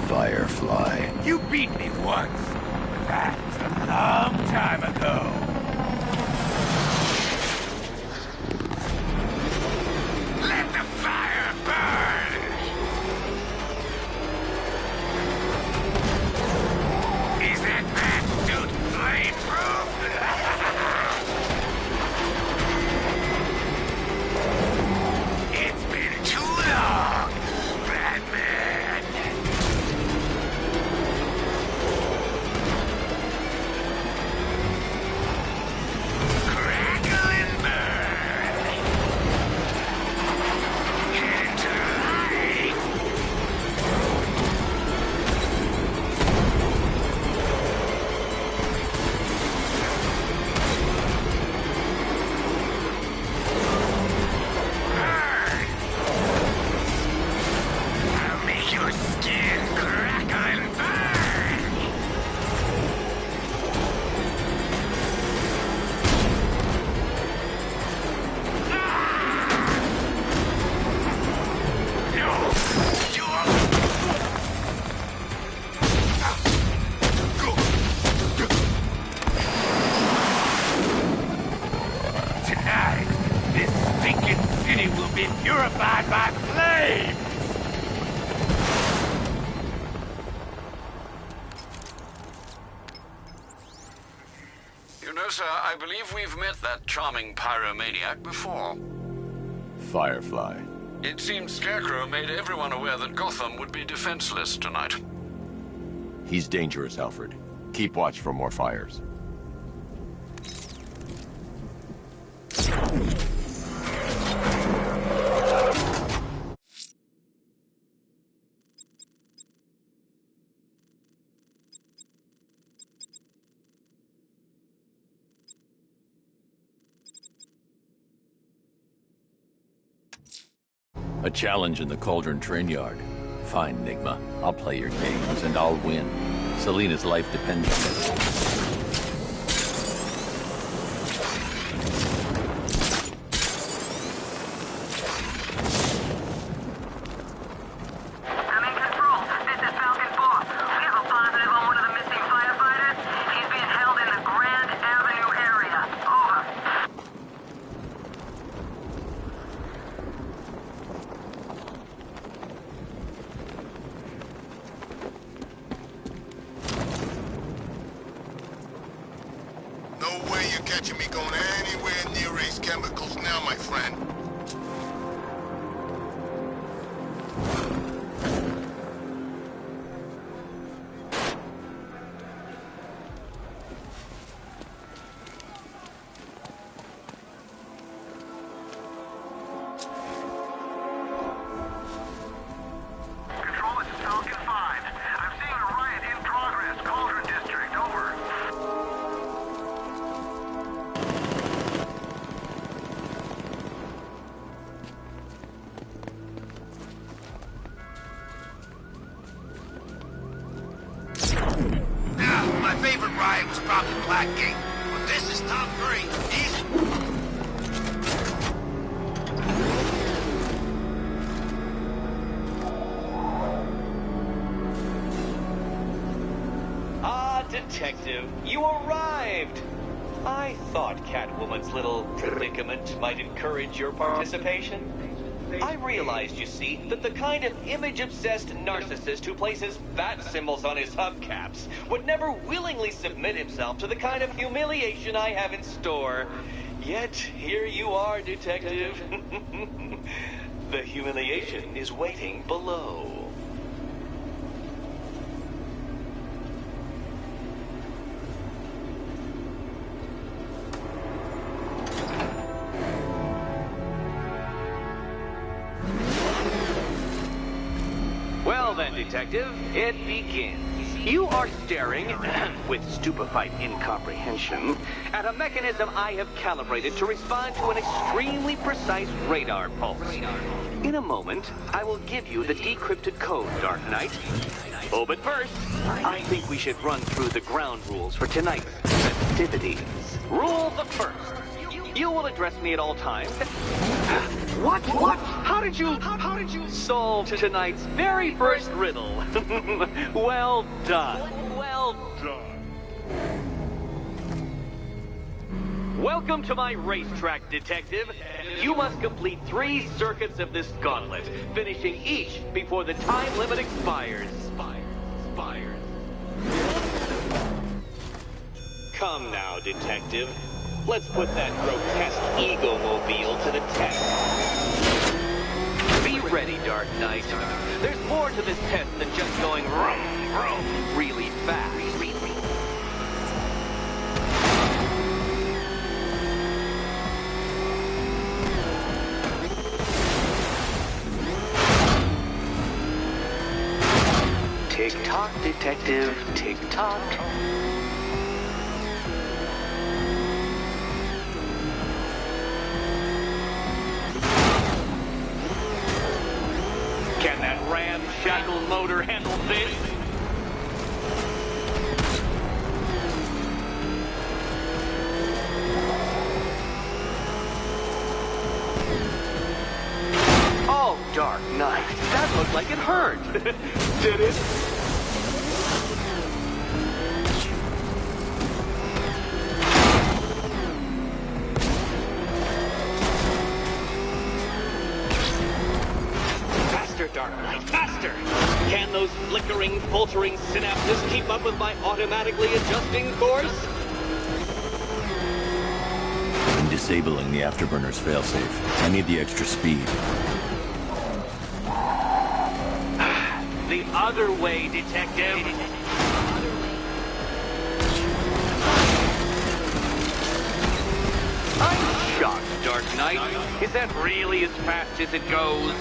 Firefly. You beat me once. That's a long time ago. Let the fire burn! Is that bat suit flame-proof? It's been too long, Batman. Crackle and burn. Head to the light. Burn. I'll make your skin crackle and burn. Tonight, this stinking city will be purified by flames! You know, sir, I believe we've met that charming pyromaniac before. Firefly. It seems Scarecrow made everyone aware that Gotham would be defenseless tonight. He's dangerous, Alfred. Keep watch for more fires. A challenge in the Cauldron train yard. Fine, Enigma. I'll play your games, and I'll win. Selina's life depends on it. I'm in control. This is Falcon 4. We have a positive on one of the catching me going anywhere near Ace Chemicals now, my friend. My favorite ride was probably Blackgate, but this is top 3. Easy. Ah, Detective, you arrived! I thought Catwoman's little predicament might encourage your participation. I realized, you see, that the kind of image-obsessed narcissist who places bat symbols on his hubcaps would never willingly submit himself to the kind of humiliation I have in store. Yet, here you are, Detective. The humiliation is waiting below. Well then, Detective, it begins. You are staring, with stupefied incomprehension, at a mechanism I have calibrated to respond to an extremely precise radar pulse. In a moment, I will give you the decrypted code, Dark Knight. Oh, but first, I think we should run through the ground rules for tonight's festivities. Rule the first. You will address me at all times. What? How did you solve tonight's very first riddle? Well done. Well done. Welcome to my racetrack, Detective. You must complete 3 circuits of this gauntlet, finishing each before the time limit expires. Come now, Detective. Let's put that grotesque ego-mobile to the test. Be ready, Dark Knight. There's more to this test than just going vroom, vroom really fast. Tick-tock, Detective, tick-tock. Can that ramshackle motor handle this? Oh, Dark Knight, that looked like it hurt. Did it? Dark Knight, faster! Can those flickering, faltering synapses keep up with my automatically adjusting course? I'm disabling the afterburner's failsafe. I need the extra speed. The other way, Detective. I'm shocked, Dark Knight. Is that really as fast as it goes?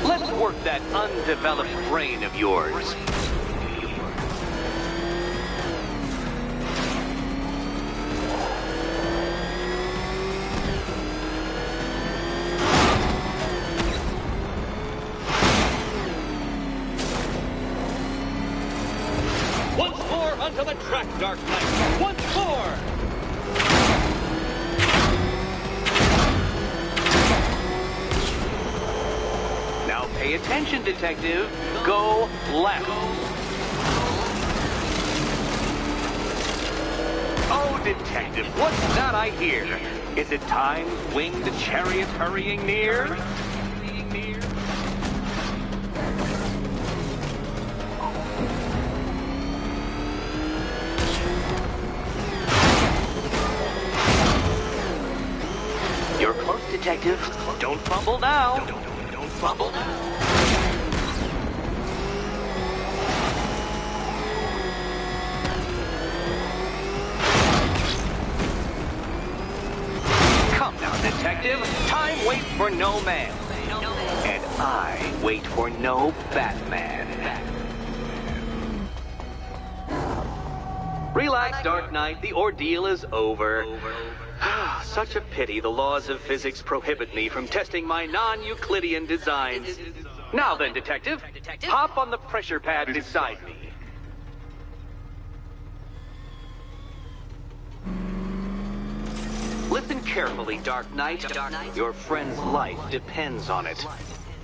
Let's work that undeveloped brain of yours. Once more onto the track, Dark Knight. Once more! Now pay attention, Detective. Go left. Oh, Detective, what's that I hear? Is it time's winged chariot hurrying near? Detective. Don't fumble now. Don't fumble now. Come now, Detective. Time waits for no man. And I wait for no Batman. Relax, Dark Knight. The ordeal is over. Such a pity the laws of physics prohibit me from testing my non-Euclidean designs. Now then, Detective, hop on the pressure pad beside me. Listen carefully, Dark Knight. Your friend's life depends on it.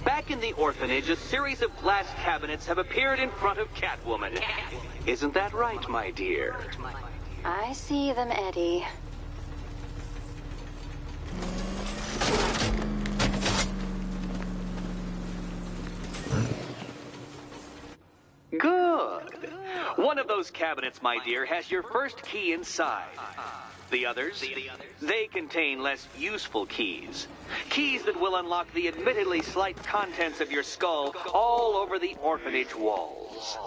Back in the orphanage, a series of glass cabinets have appeared in front of Catwoman. Isn't that right, my dear? I see them, Eddie. Good. One of those cabinets, my dear, has your first key inside. The others, they contain less useful keys. Keys that will unlock the admittedly slight contents of your skull all over the orphanage walls.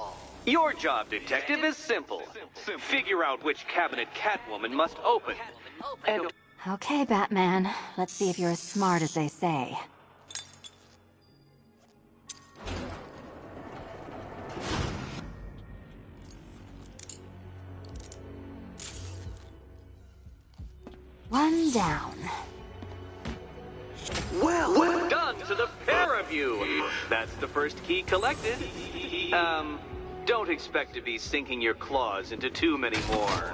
Your job, Detective, is simple. Figure out which cabinet Catwoman must open. And... Okay, Batman. Let's see if you're as smart as they say. One down. Well done to the pair of you. That's the first key collected. Don't expect to be sinking your claws into too many more.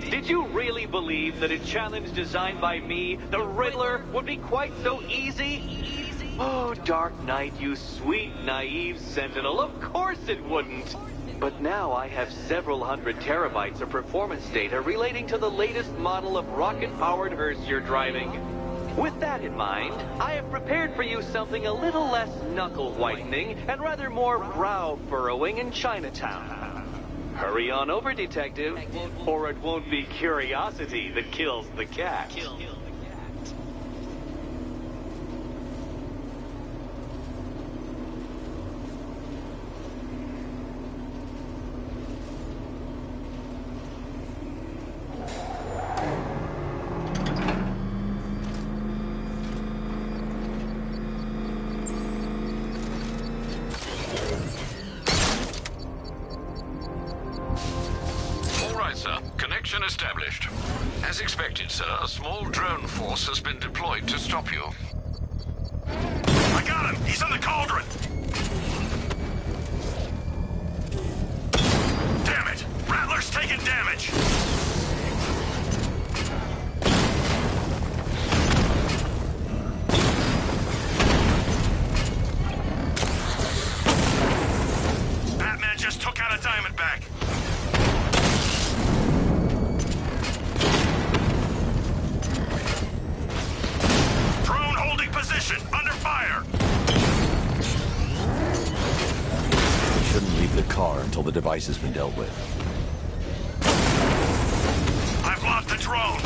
Did you really believe that a challenge designed by me, the Riddler, would be quite so easy? Oh, Dark Knight, you sweet, naive sentinel, of course it wouldn't. But now I have several hundred terabytes of performance data relating to the latest model of rocket-powered hearse you're driving. With that in mind, I have prepared for you something a little less knuckle-whitening and rather more brow-furrowing in Chinatown. Hurry on over, Detective, or it won't be curiosity that kills the cat. Established. As expected, sir, a small drone force has been deployed to stop you. I got him! He's in the cauldron! Damn it! Rattler's taking damage! Batman just took out a Diamondback. Position, under fire! We shouldn't leave the car until the device has been dealt with. I've lost the drone!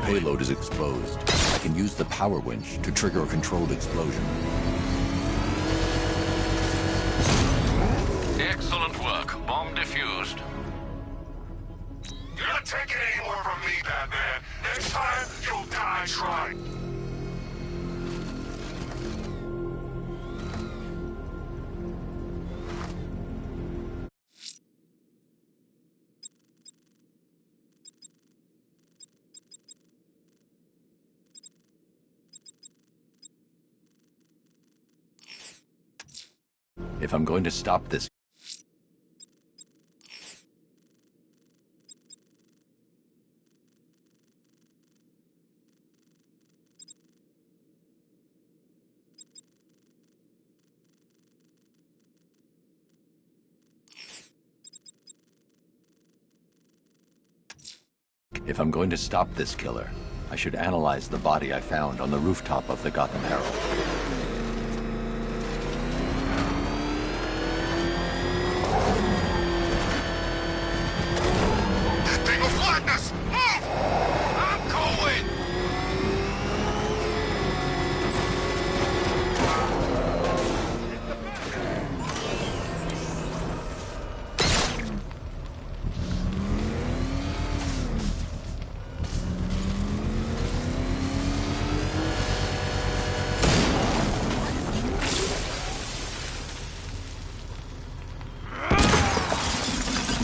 payload is exposed, I can use the power winch to trigger a controlled explosion. Excellent work. Bomb defused. You're not taking any more from me, Batman. Next time, you'll die trying. If I'm going to stop this... If I'm going to stop this killer, I should analyze the body I found on the rooftop of the Gotham Herald.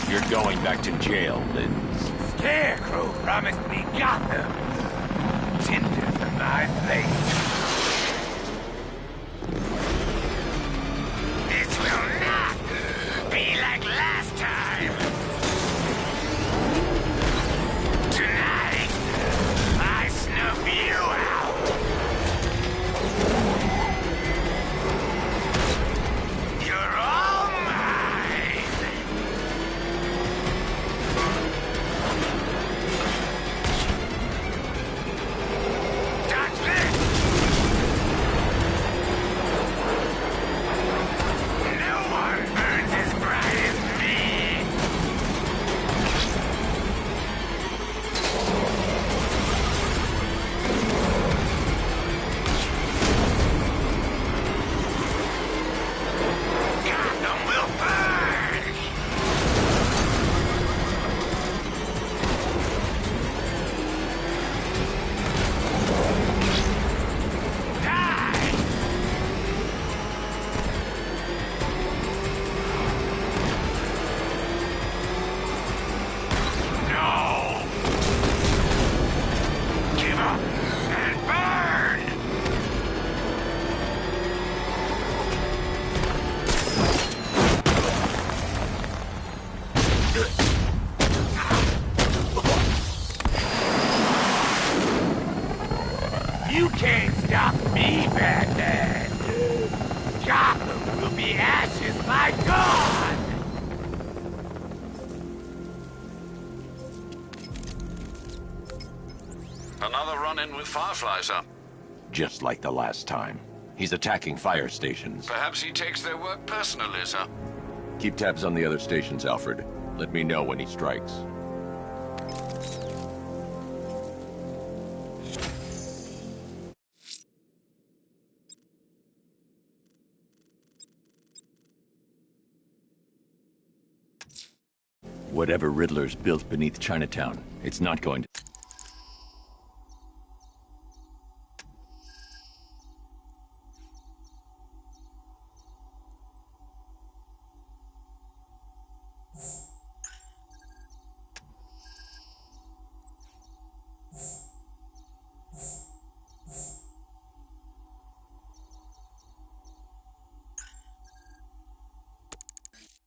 You're going back to jail, Linz. Scarecrow promised me Gotham. Tinder for my flame. This will not be like last time. Tonight, I snuff you out. You're all mine. Touch this! No one burns as bright as me! Gotham will burn! Die! No! Give up and burn! You can't stop me, Batman! Gotham will be ashes by dawn! Another run-in with Firefly, sir. Just like the last time. He's attacking fire stations. Perhaps he takes their work personally, sir. Keep tabs on the other stations, Alfred. Let me know when he strikes. Whatever Riddler's built beneath Chinatown, it's not going to...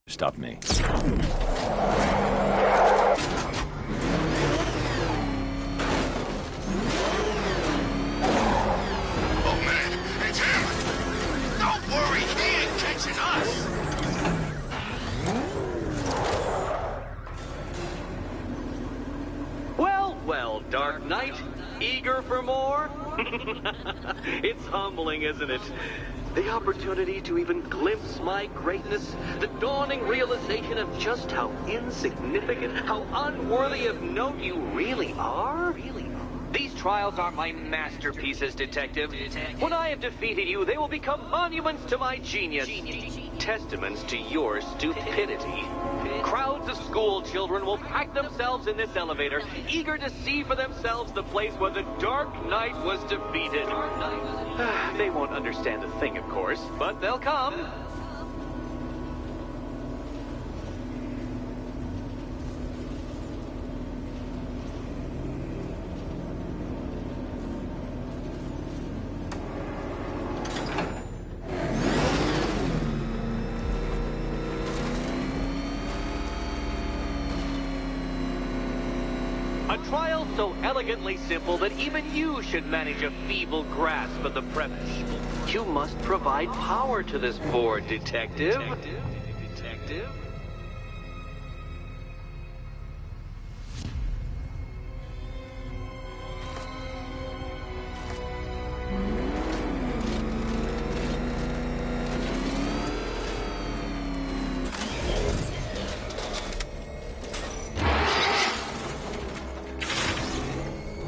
Stop me. Oh man, it's him! Don't worry, he ain't catching us! Well, well, Dark Knight, eager for more? It's humbling, isn't it? The opportunity to even glimpse my greatness, the dawning realization of just how insignificant, how unworthy of note you really are? These trials are my masterpieces, Detective. When I have defeated you, they will become monuments to my genius. Testaments to your stupidity. Crowds of school children will pack themselves in this elevator, eager to see for themselves the place where the Dark Knight was defeated. They won't understand a thing, of course, but they'll come. A trial so elegantly simple that even you should manage a feeble grasp of the premise. You must provide power to this board, Detective. Detective?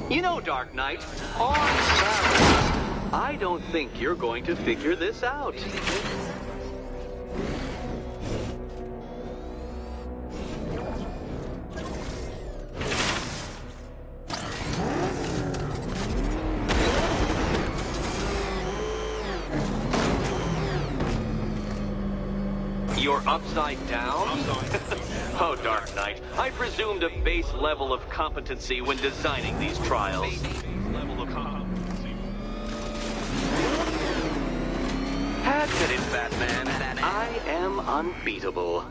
You know, Dark Knight, on balance, I don't think you're going to figure this out. You're upside down? Oh, Dark Knight, I presumed a base level of competency when designing these trials. Admit it, Batman. I am unbeatable.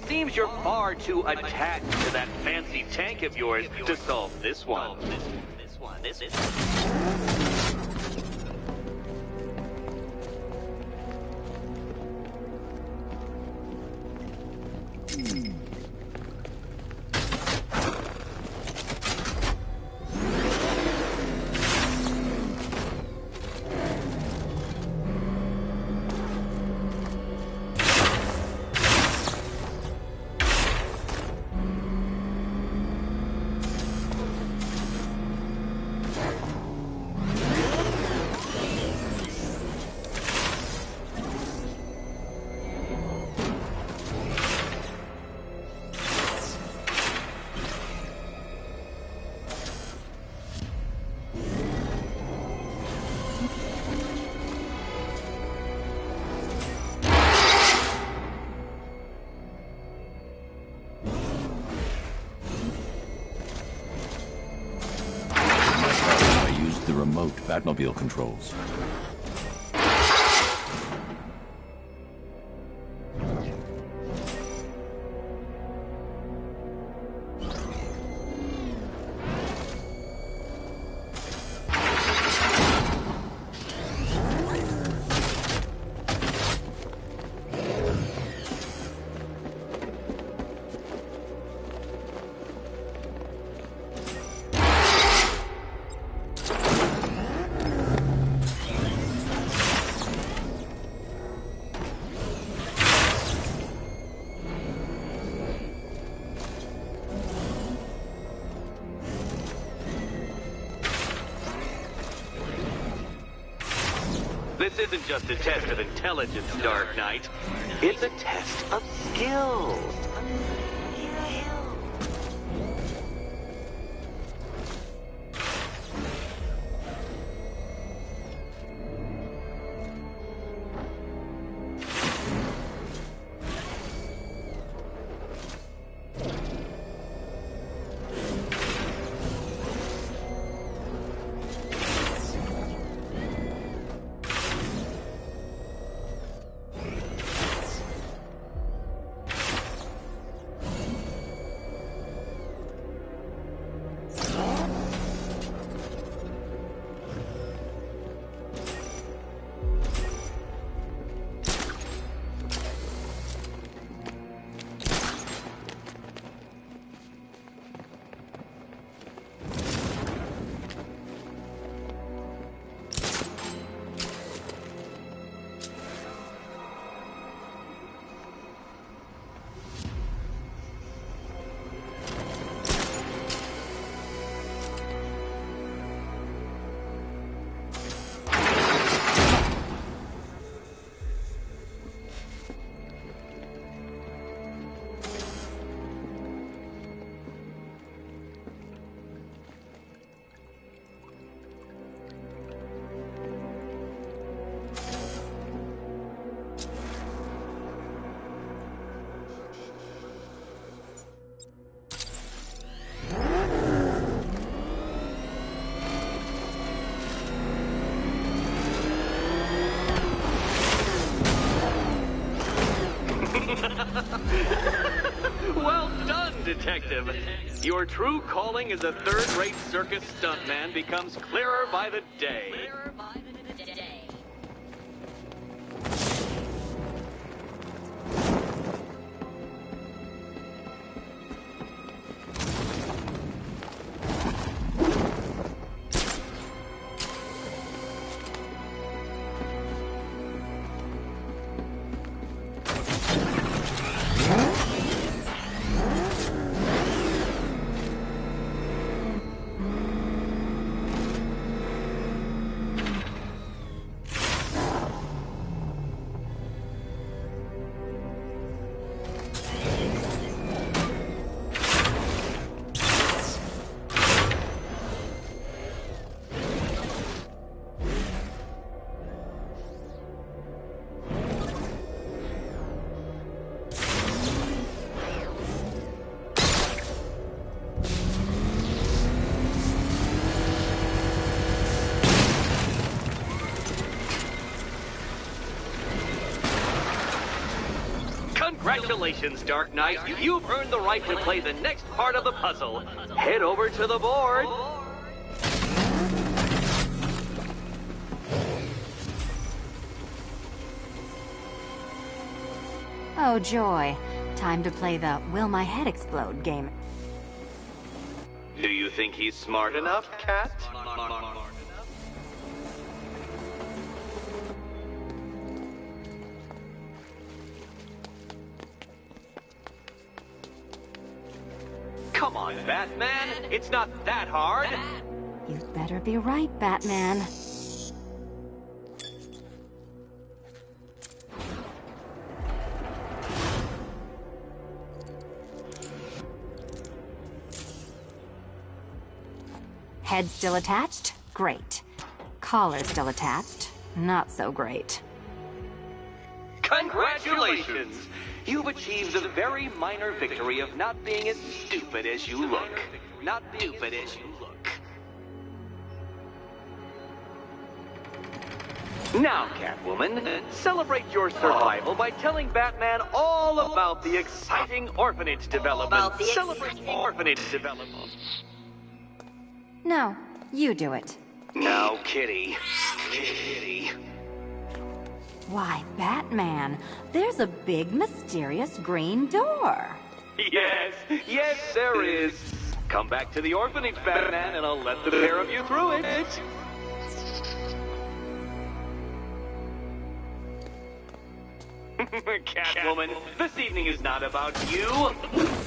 Seems you're far too attached to that fancy tank of yours to solve this one. This one. Remote Batmobile controls. This isn't just a test of intelligence, Dark Knight. It's a test of skill. Detective. Your true calling as a third-rate circus stuntman becomes clearer by the day. Congratulations, Dark Knight. You've earned the right to play the next part of the puzzle. Head over to the board. Oh, joy. Time to play the Will My Head Explode game. Do you think he's smart enough, Cat? Come on, Batman. It's not that hard. You'd better be right, Batman. Head still attached? Great. Collar still attached? Not so great. Congratulations! You've achieved the very minor victory of not being as stupid as you look. Not stupid as you look. Now, Catwoman, celebrate your survival by telling Batman all about the exciting orphanage development. Celebrate orphanage development. No, you do it. Now, Kitty. Kitty. Why, Batman, there's a big, mysterious green door. Yes, yes, there is. Come back to the orphanage, Batman, and I'll let the pair of you through it. Catwoman, this evening is not about you.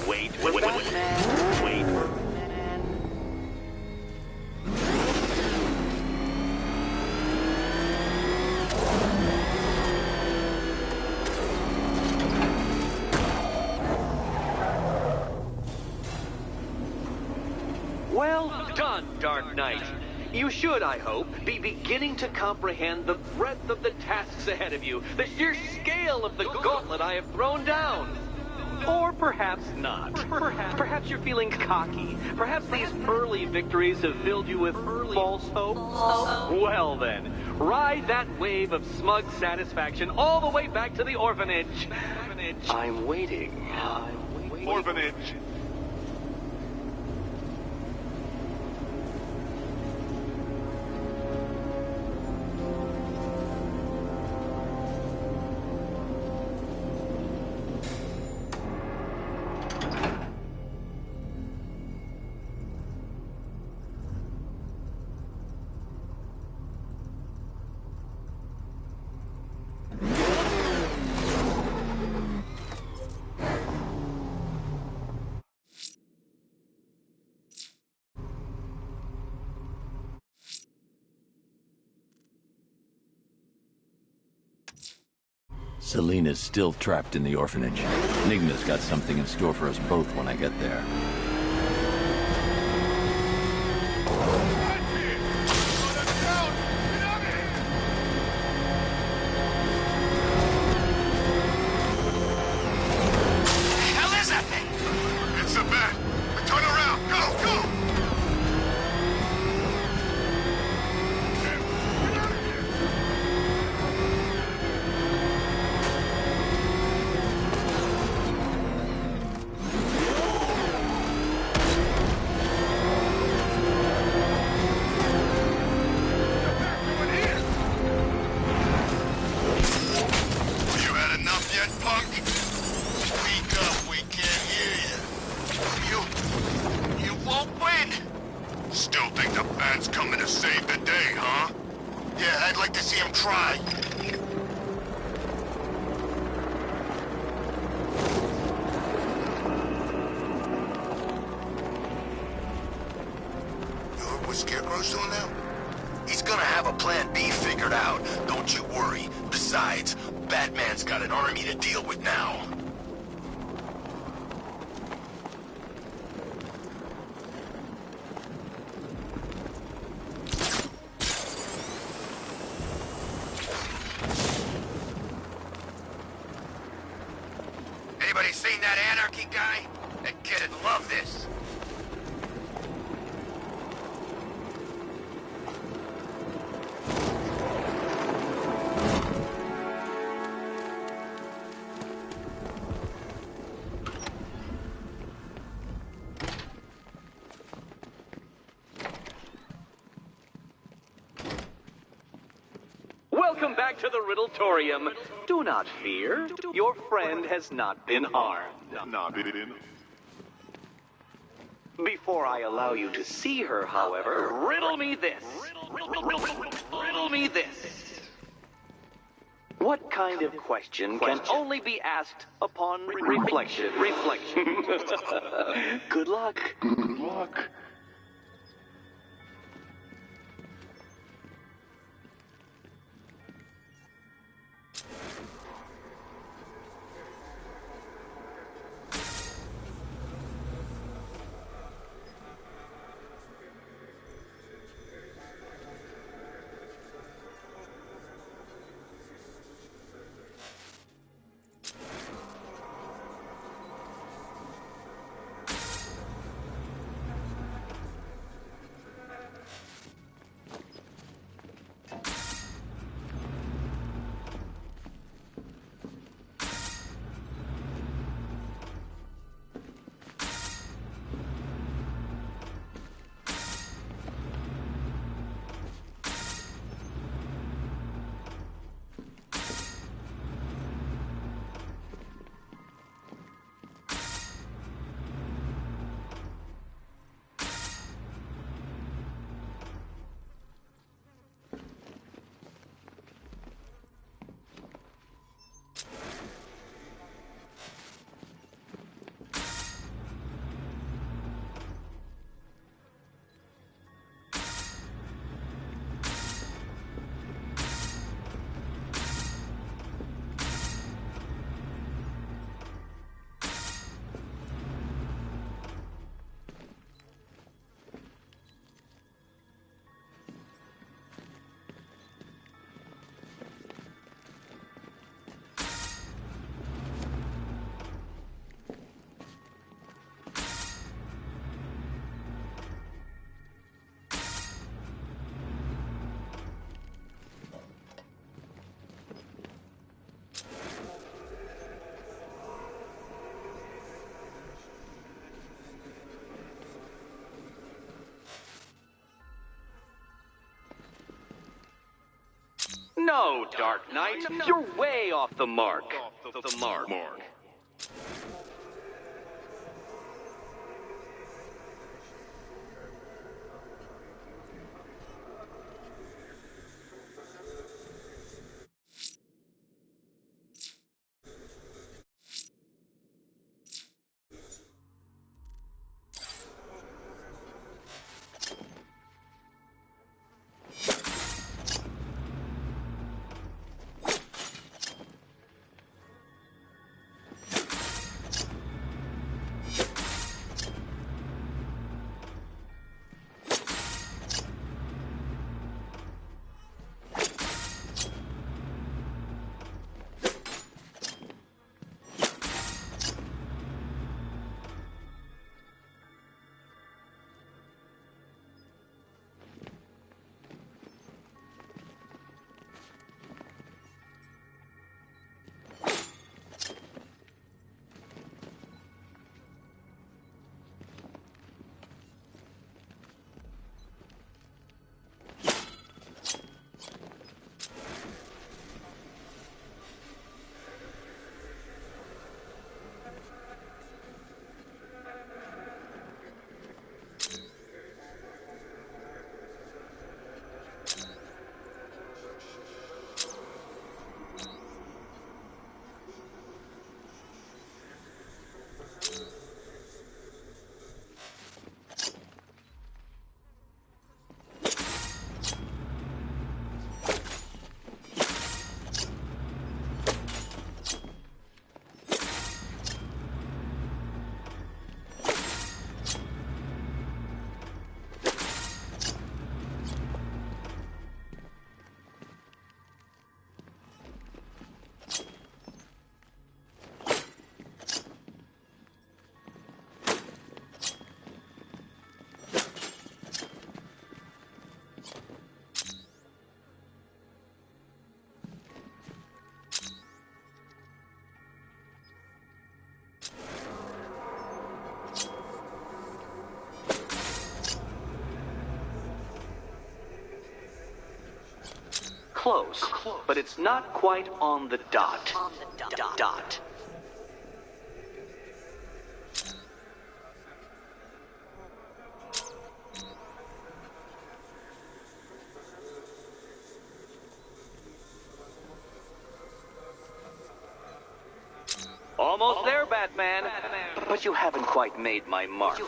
Wait, Batman. Wait. Well done, Dark Knight. You should, I hope, be beginning to comprehend the breadth of the tasks ahead of you, the sheer scale of the gauntlet I have thrown down. Or perhaps not. Perhaps you're feeling cocky. Perhaps these early victories have filled you with false hope. Well then, ride that wave of smug satisfaction all the way back to the orphanage. I'm waiting. Orphanage. Selina's still trapped in the orphanage. Enigma's got something in store for us both when I get there. Bat's coming to save the day, huh? Yeah, I'd like to see him try. You heard what Scarecrow's doing now? He's gonna have a plan B figured out. Don't you worry. Besides, Batman's got an army to deal with now. Anybody seen that Anarchy guy? That kid'd love this. Welcome back to the Riddletorium. Do not fear. Your friend has not been harmed. Before I allow you to see her, however, riddle me this. Riddle me this. What kind of question can only be asked upon reflection? Good luck. Good luck. No, Dark Knight, you're way off the mark. The mark. close, but it's not quite on the dot. Dot. Almost there, Batman. But you haven't quite made my mark.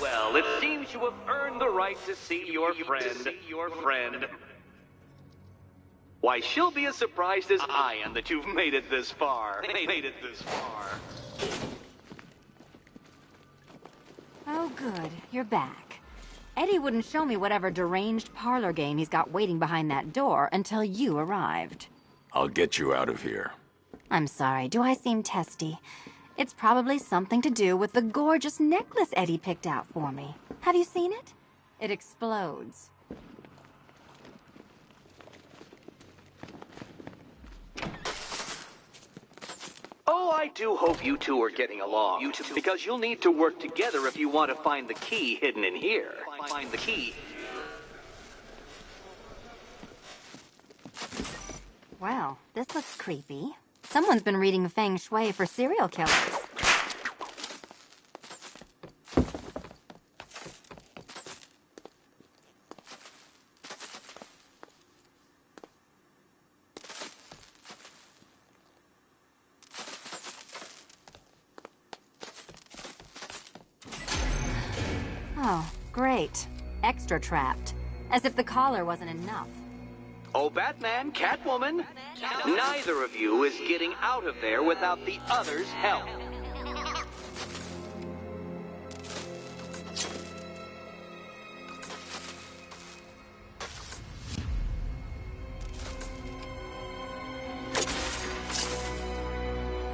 Well, it seems you have earned the right to see your friend. Why, she'll be as surprised as I am that you've made it this far. Oh, good. You're back. Eddie wouldn't show me whatever deranged parlor game he's got waiting behind that door until you arrived. I'll get you out of here. I'm sorry. Do I seem testy? It's probably something to do with the gorgeous necklace Eddie picked out for me. Have you seen it? It explodes. Oh, I do hope you two are getting along. Because you'll need to work together if you want to find the key hidden in here. Find the key. Well, this looks creepy. Someone's been reading feng shui for serial killers. Oh, great. Extra trapped. As if the collar wasn't enough. Oh, Batman, Catwoman, neither of you is getting out of there without the other's help.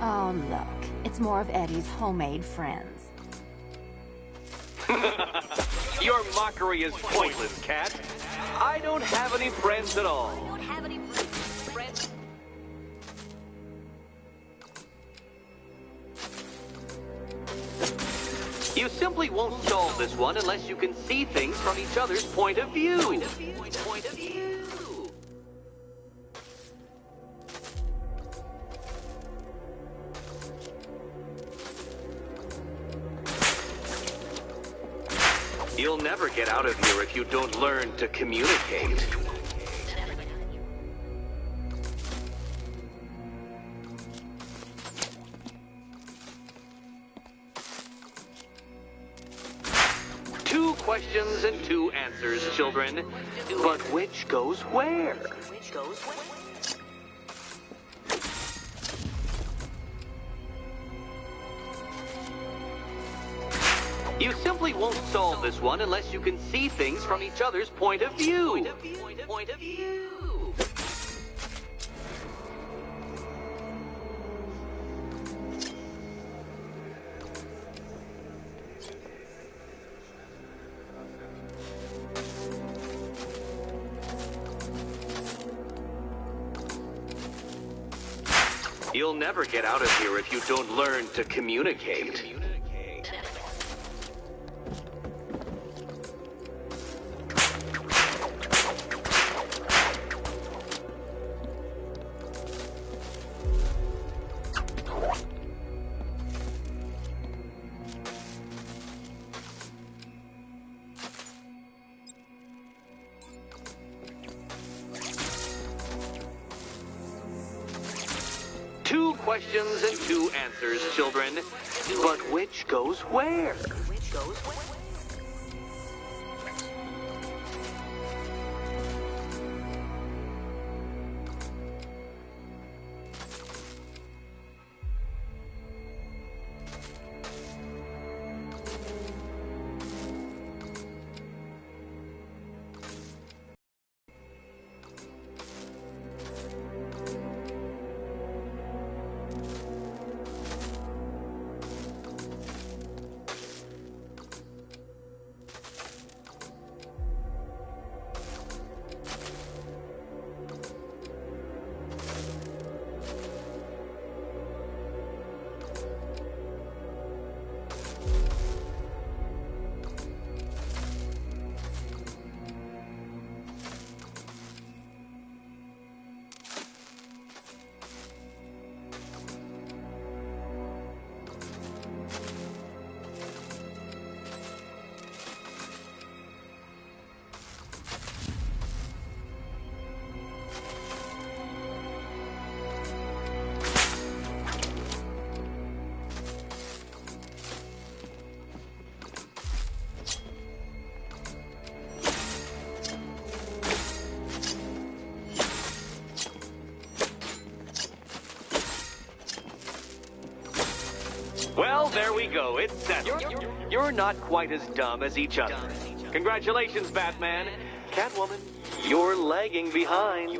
Oh, look. It's more of Eddie's homemade friends. Your mockery is pointless, Cat. I don't have any friends at all. You simply won't solve this one unless you can see things from each other's point of view. You'll never get out of here if you don't learn to communicate. questions and 2 answers, children. But which goes where? You simply won't solve this one unless you can see things from each other's point of view. You'll never get out of here if you don't learn to communicate. Two questions and 2 answers, children. But which goes where? Well, there we go. It's settled. You're not quite as dumb as each other. Congratulations, Batman. Catwoman, you're lagging behind.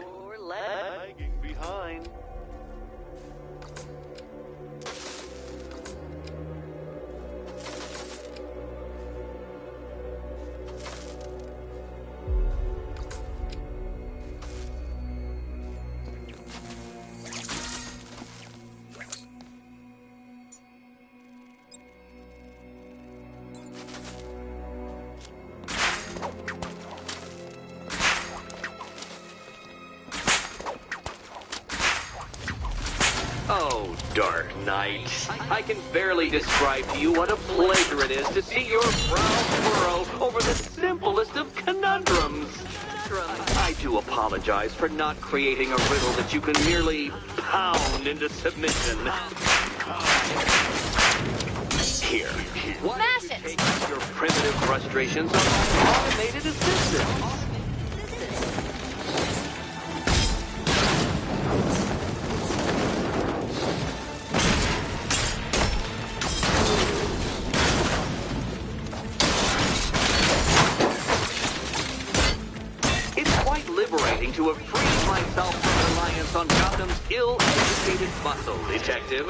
Oh, Dark Knight. I can barely describe to you what a pleasure it is to see your brow furrow over the simplest of conundrums. I do apologize for not creating a riddle that you can merely pound into submission. Here. Smash it! Take your primitive frustrations on my automated assistant. To have freed myself from reliance on Gotham's ill-educated muscle, Detective.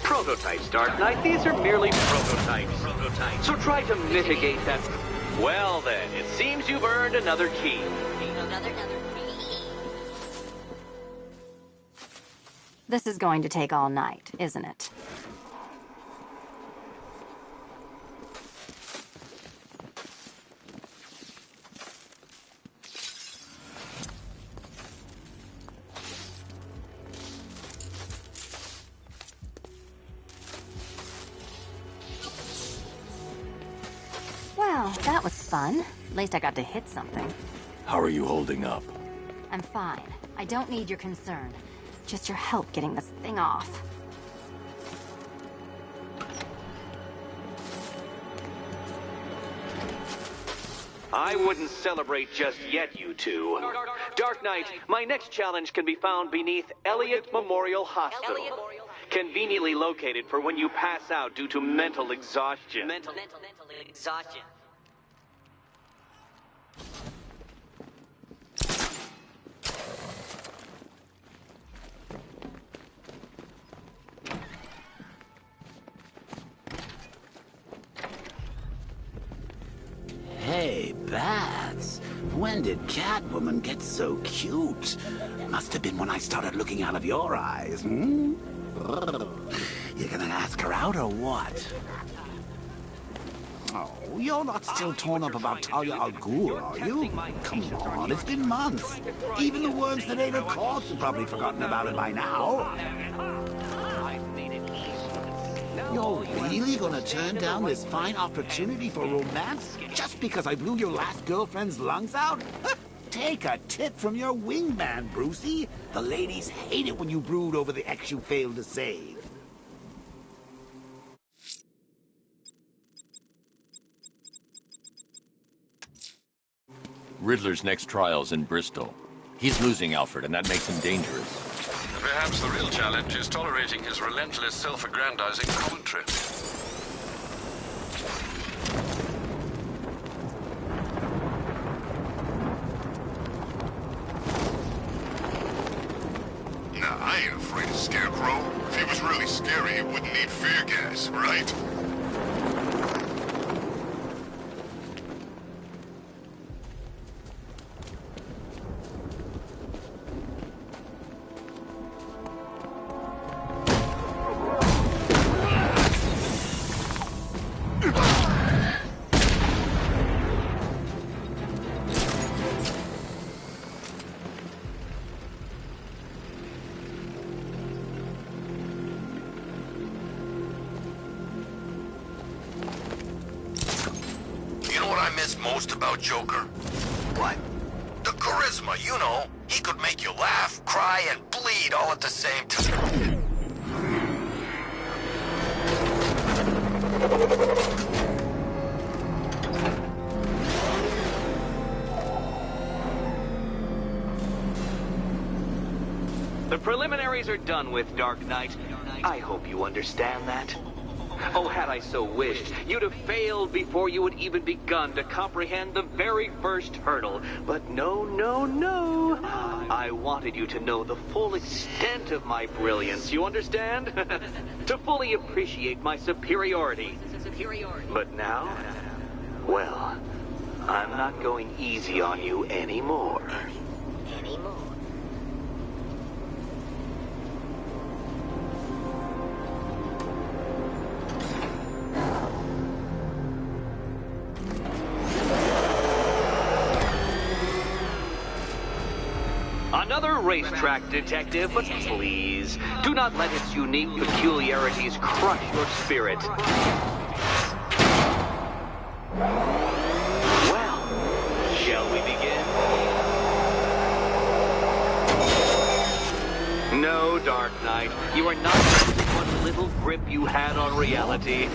Prototypes, Dark Knight. These are merely prototypes. So try to mitigate that. Well then, it seems you've earned another key. This is going to take all night, isn't it? Well, that was fun. At least I got to hit something. How are you holding up? I'm fine. I don't need your concern. Just your help getting this thing off. I wouldn't celebrate just yet, you two. Dark Knight, my next challenge can be found beneath Elliott Memorial Hospital. Conveniently located for when you pass out due to mental exhaustion. Mental exhaustion. Hey, Bats. When did Catwoman get so cute? Must have been when I started looking out of your eyes, hmm? You gonna ask her out or what? Oh, you're not still torn up about Talia al Ghul, are you? Come on, it's been months. Even the words that ain't a corpse have probably forgotten about it by now. You're really gonna turn down this fine opportunity for romance just because I blew your last girlfriend's lungs out? Take a tip from your wingman, Brucey. The ladies hate it when you brood over the ex you failed to save. Riddler's next trial's in Bristol. He's losing Alfred, and that makes him dangerous. Perhaps the real challenge is tolerating his relentless self-aggrandizing commentary. Nah, I ain't afraid of Scarecrow. If he was really scary, he wouldn't need fear gas, right? Most about Joker? What? The charisma, you know. He could make you laugh, cry, and bleed all at the same time. The preliminaries are done with, Dark Knight. I hope you understand that. Oh, had I so wished, you'd have failed before you had even begun to comprehend the very first hurdle. But no, no, no. I wanted you to know the full extent of my brilliance, you understand? To fully appreciate my superiority. But now, well, I'm not going easy on you anymore. Another racetrack detective, but please, do not let its unique peculiarities crush your spirit. Well, shall we begin? No, Dark Knight, you are not losing what little grip you had on reality.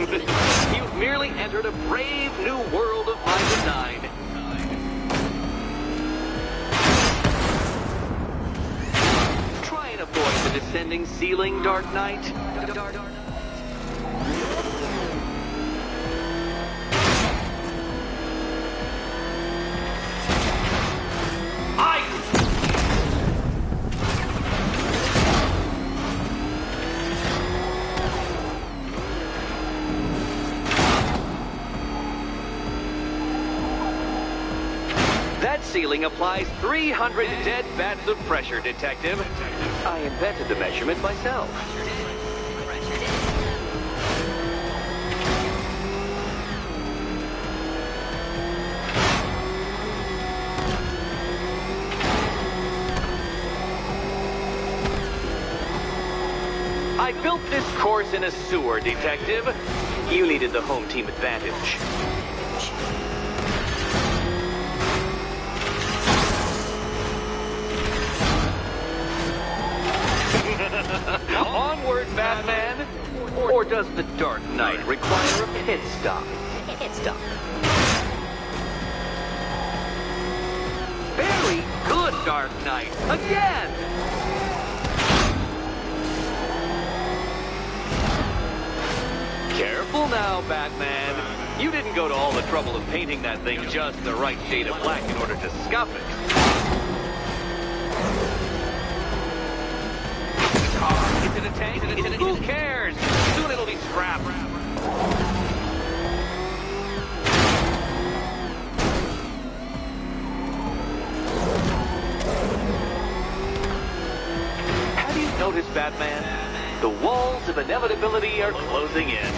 You've merely entered a brave new world of my design. Avoid the descending ceiling, Dark Knight. That ceiling applies 300 dead bats of pressure, Detective. I invented the measurement myself. I built this course in a sewer, Detective. You needed the home team advantage. Onward, Batman! Or does the Dark Knight require a pit stop? Pit stop. Very good, Dark Knight! Again! Careful now, Batman. You didn't go to all the trouble of painting that thing just the right shade of black in order to scuff it. Is it a tank? Who cares? Soon it'll be scrapped. Have you noticed, Batman? The walls of inevitability are closing in.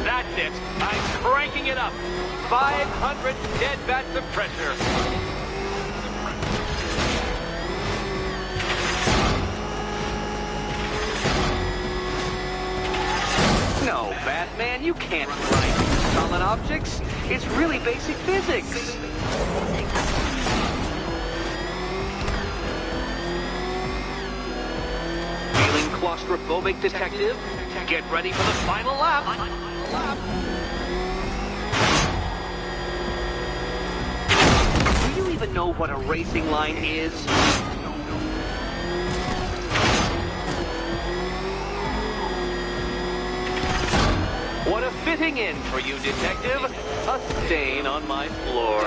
That's it. I'm cranking it up. 500 dead bats of pressure. No, Batman, you can't write solid objects. It's really basic physics. Feeling claustrophobic, Detective? Get ready for the final lap. Do you even know what a racing line is? What a fitting in for you, Detective. A stain on my floor.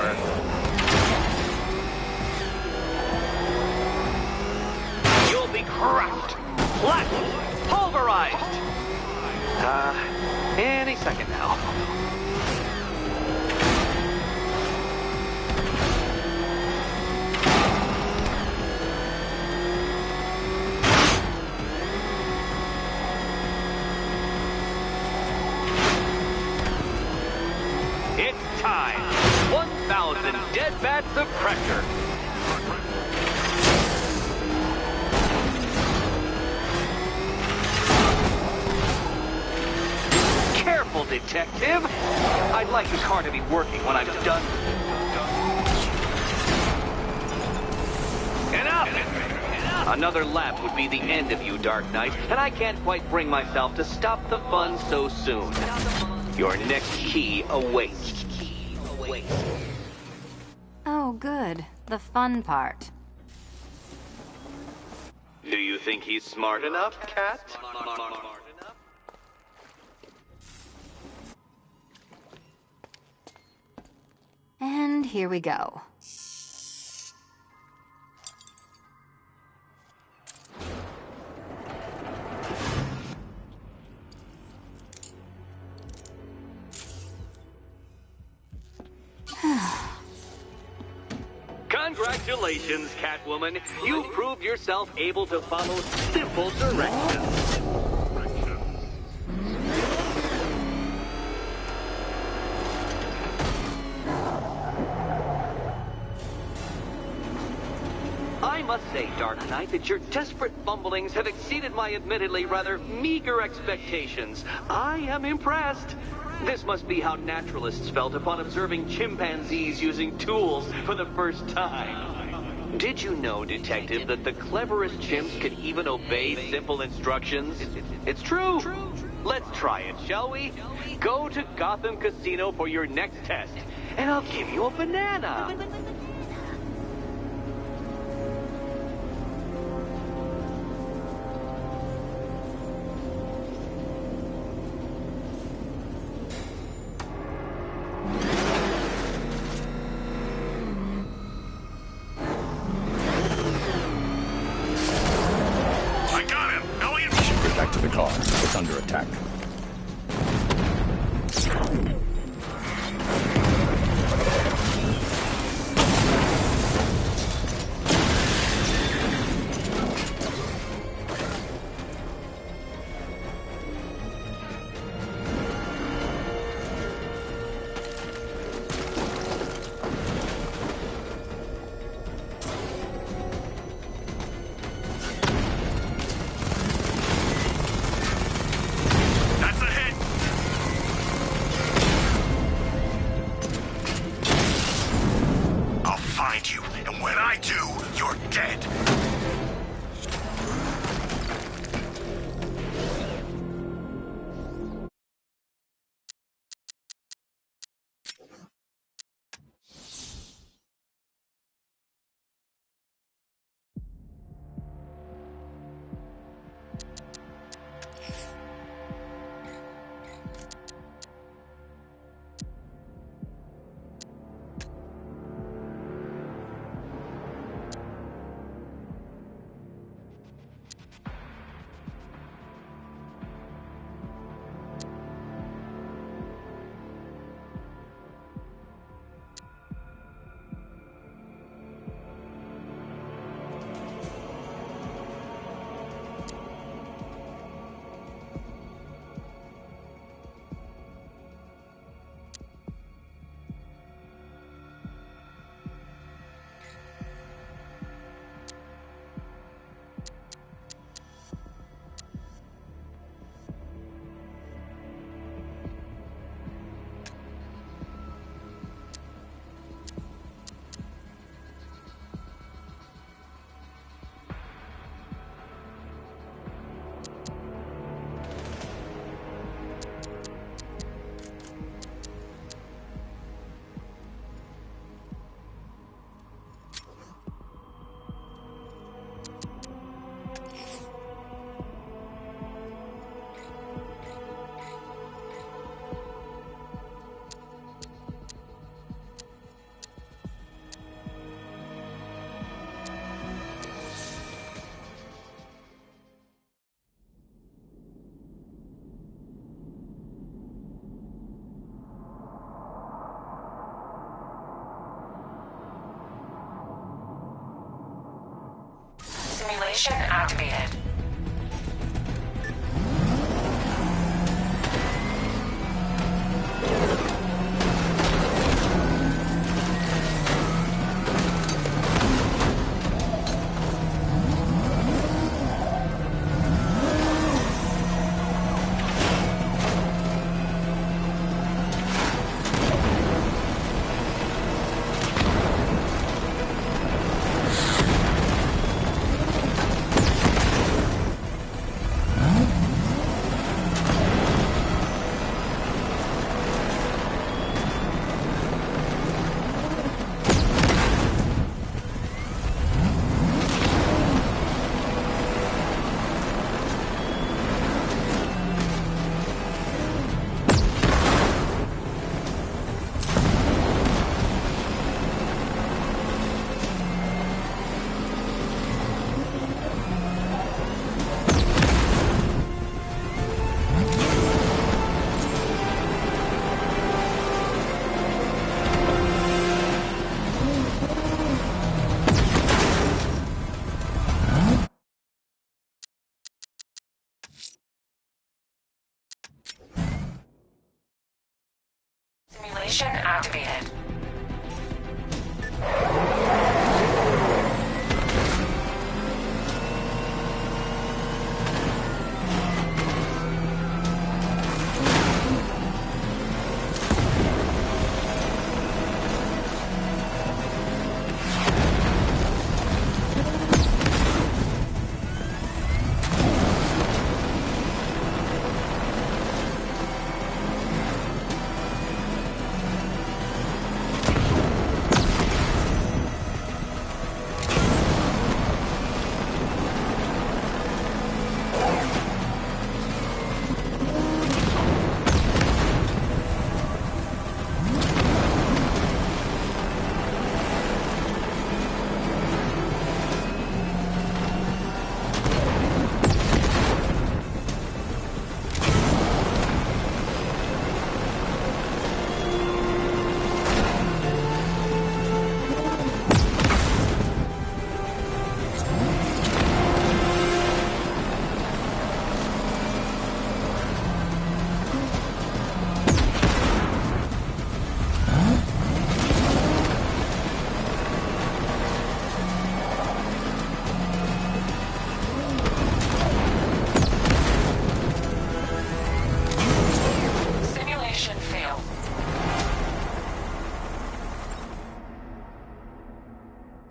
You'll be crushed, flattened, pulverized. Any second now. It's time. 1,000 dead bats of pressure. Careful, Detective. I'd like the car to be working when I'm done. Enough! Another lap would be the end of you, Dark Knight, and I can't quite bring myself to stop the fun so soon. Your next key awaits. Oh, good. The fun part. Do you think he's smart enough, Cat? And here we go. Congratulations, Catwoman. You proved yourself able to follow simple directions. I must say, Dark Knight, that your desperate fumblings have exceeded my admittedly rather meager expectations. I am impressed. This must be how naturalists felt upon observing chimpanzees using tools for the first time. Did you know, Detective, that the cleverest chimps can even obey simple instructions? It's true. Let's try it, shall we? Go to Gotham Casino for your next test, and I'll give you a banana. Back to the car. It's under attack. Simulation activated. Simulation activated.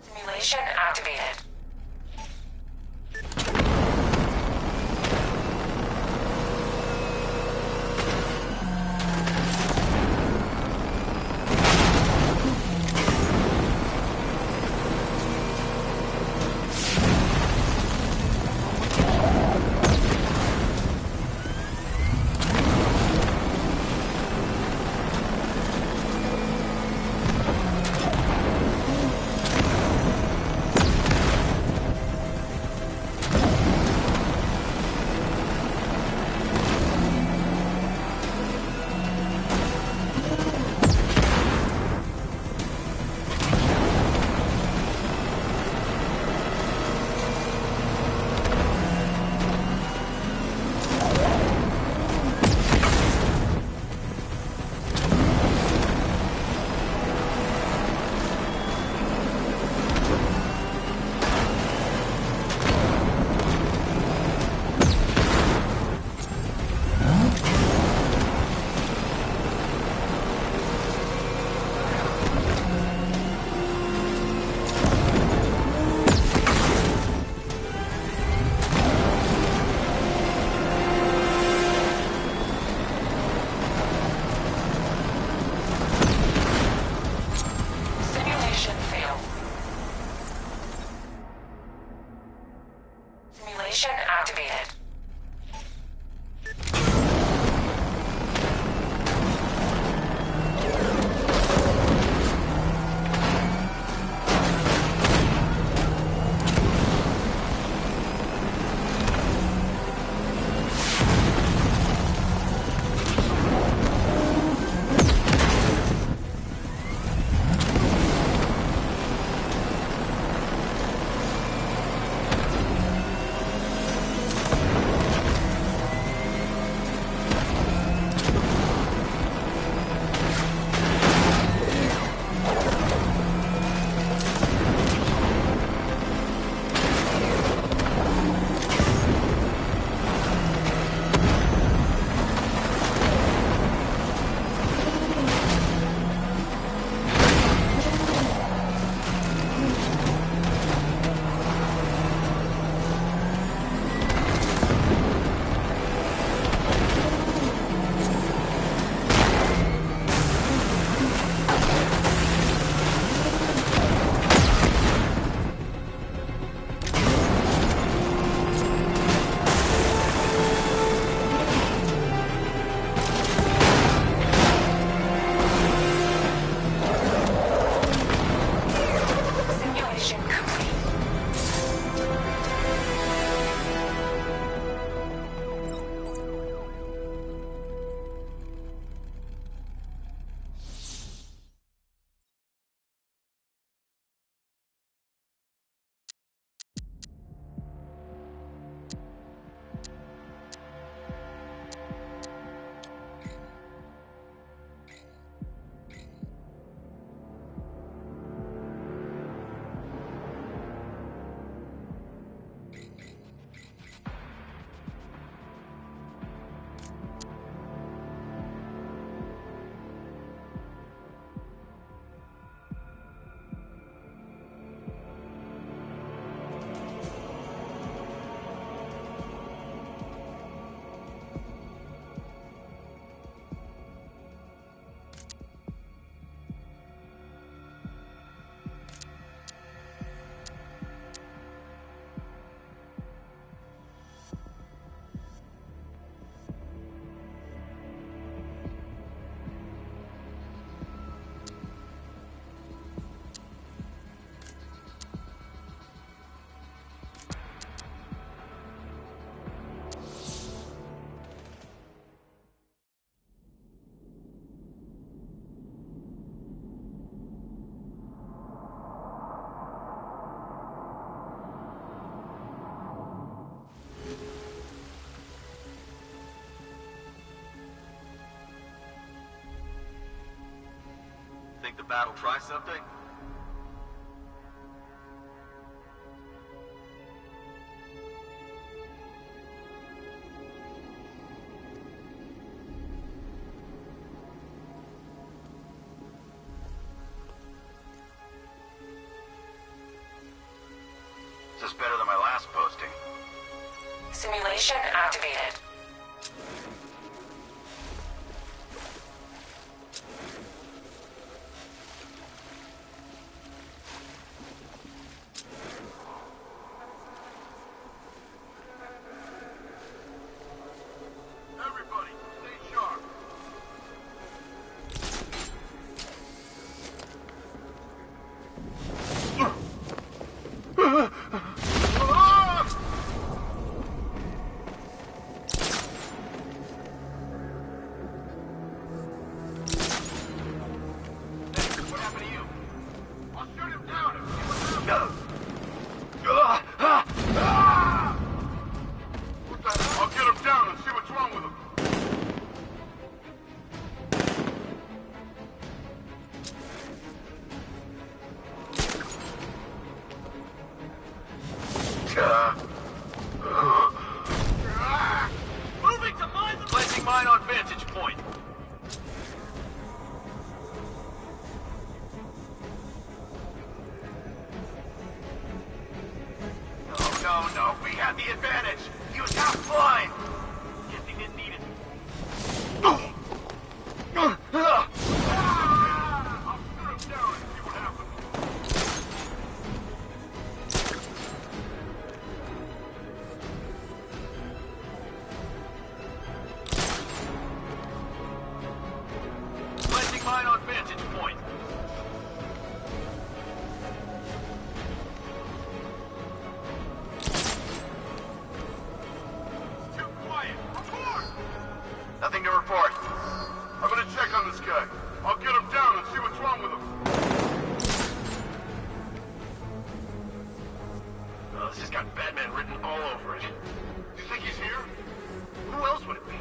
Simulation activated. Think the bat will try something? This is better than my last posting. Simulation activated. Everybody, stay sharp. What happened to you? I'll shoot him down and see what happens. What the hell? I'll get him down and see what's wrong with him. Moving to mine. Placing mine on vantage point. No, we had the advantage. He was half blind. Guess he didn't need it. I'll shoot him down and see what happens. Placing mine on vantage point. Too quiet. Report! Nothing to report. I'm gonna check on this guy. I'll get him down and see what's wrong with him. Oh, this has got Batman written all over it. You think he's here? Who else would it be?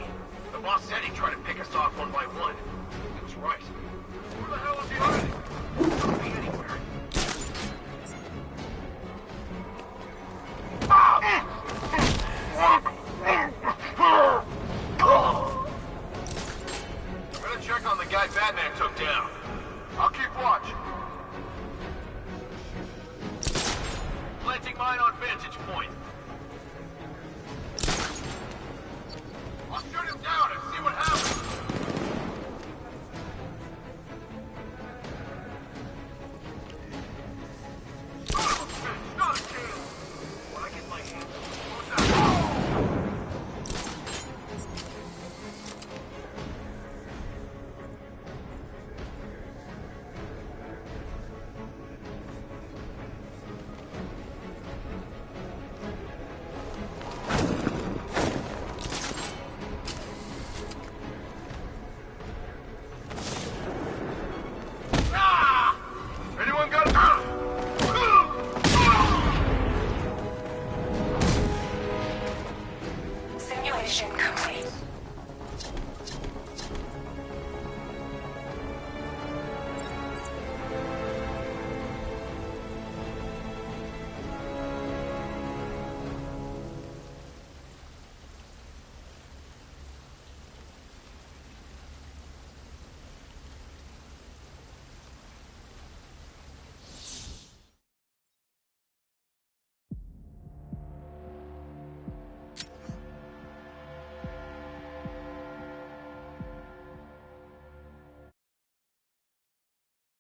The boss said he'd try to pick us off one by one. He was right. Where the hell is he hiding? Could be anywhere. I'm gonna check on the guy Batman took down. I'll keep watch. Planting mine on vantage point.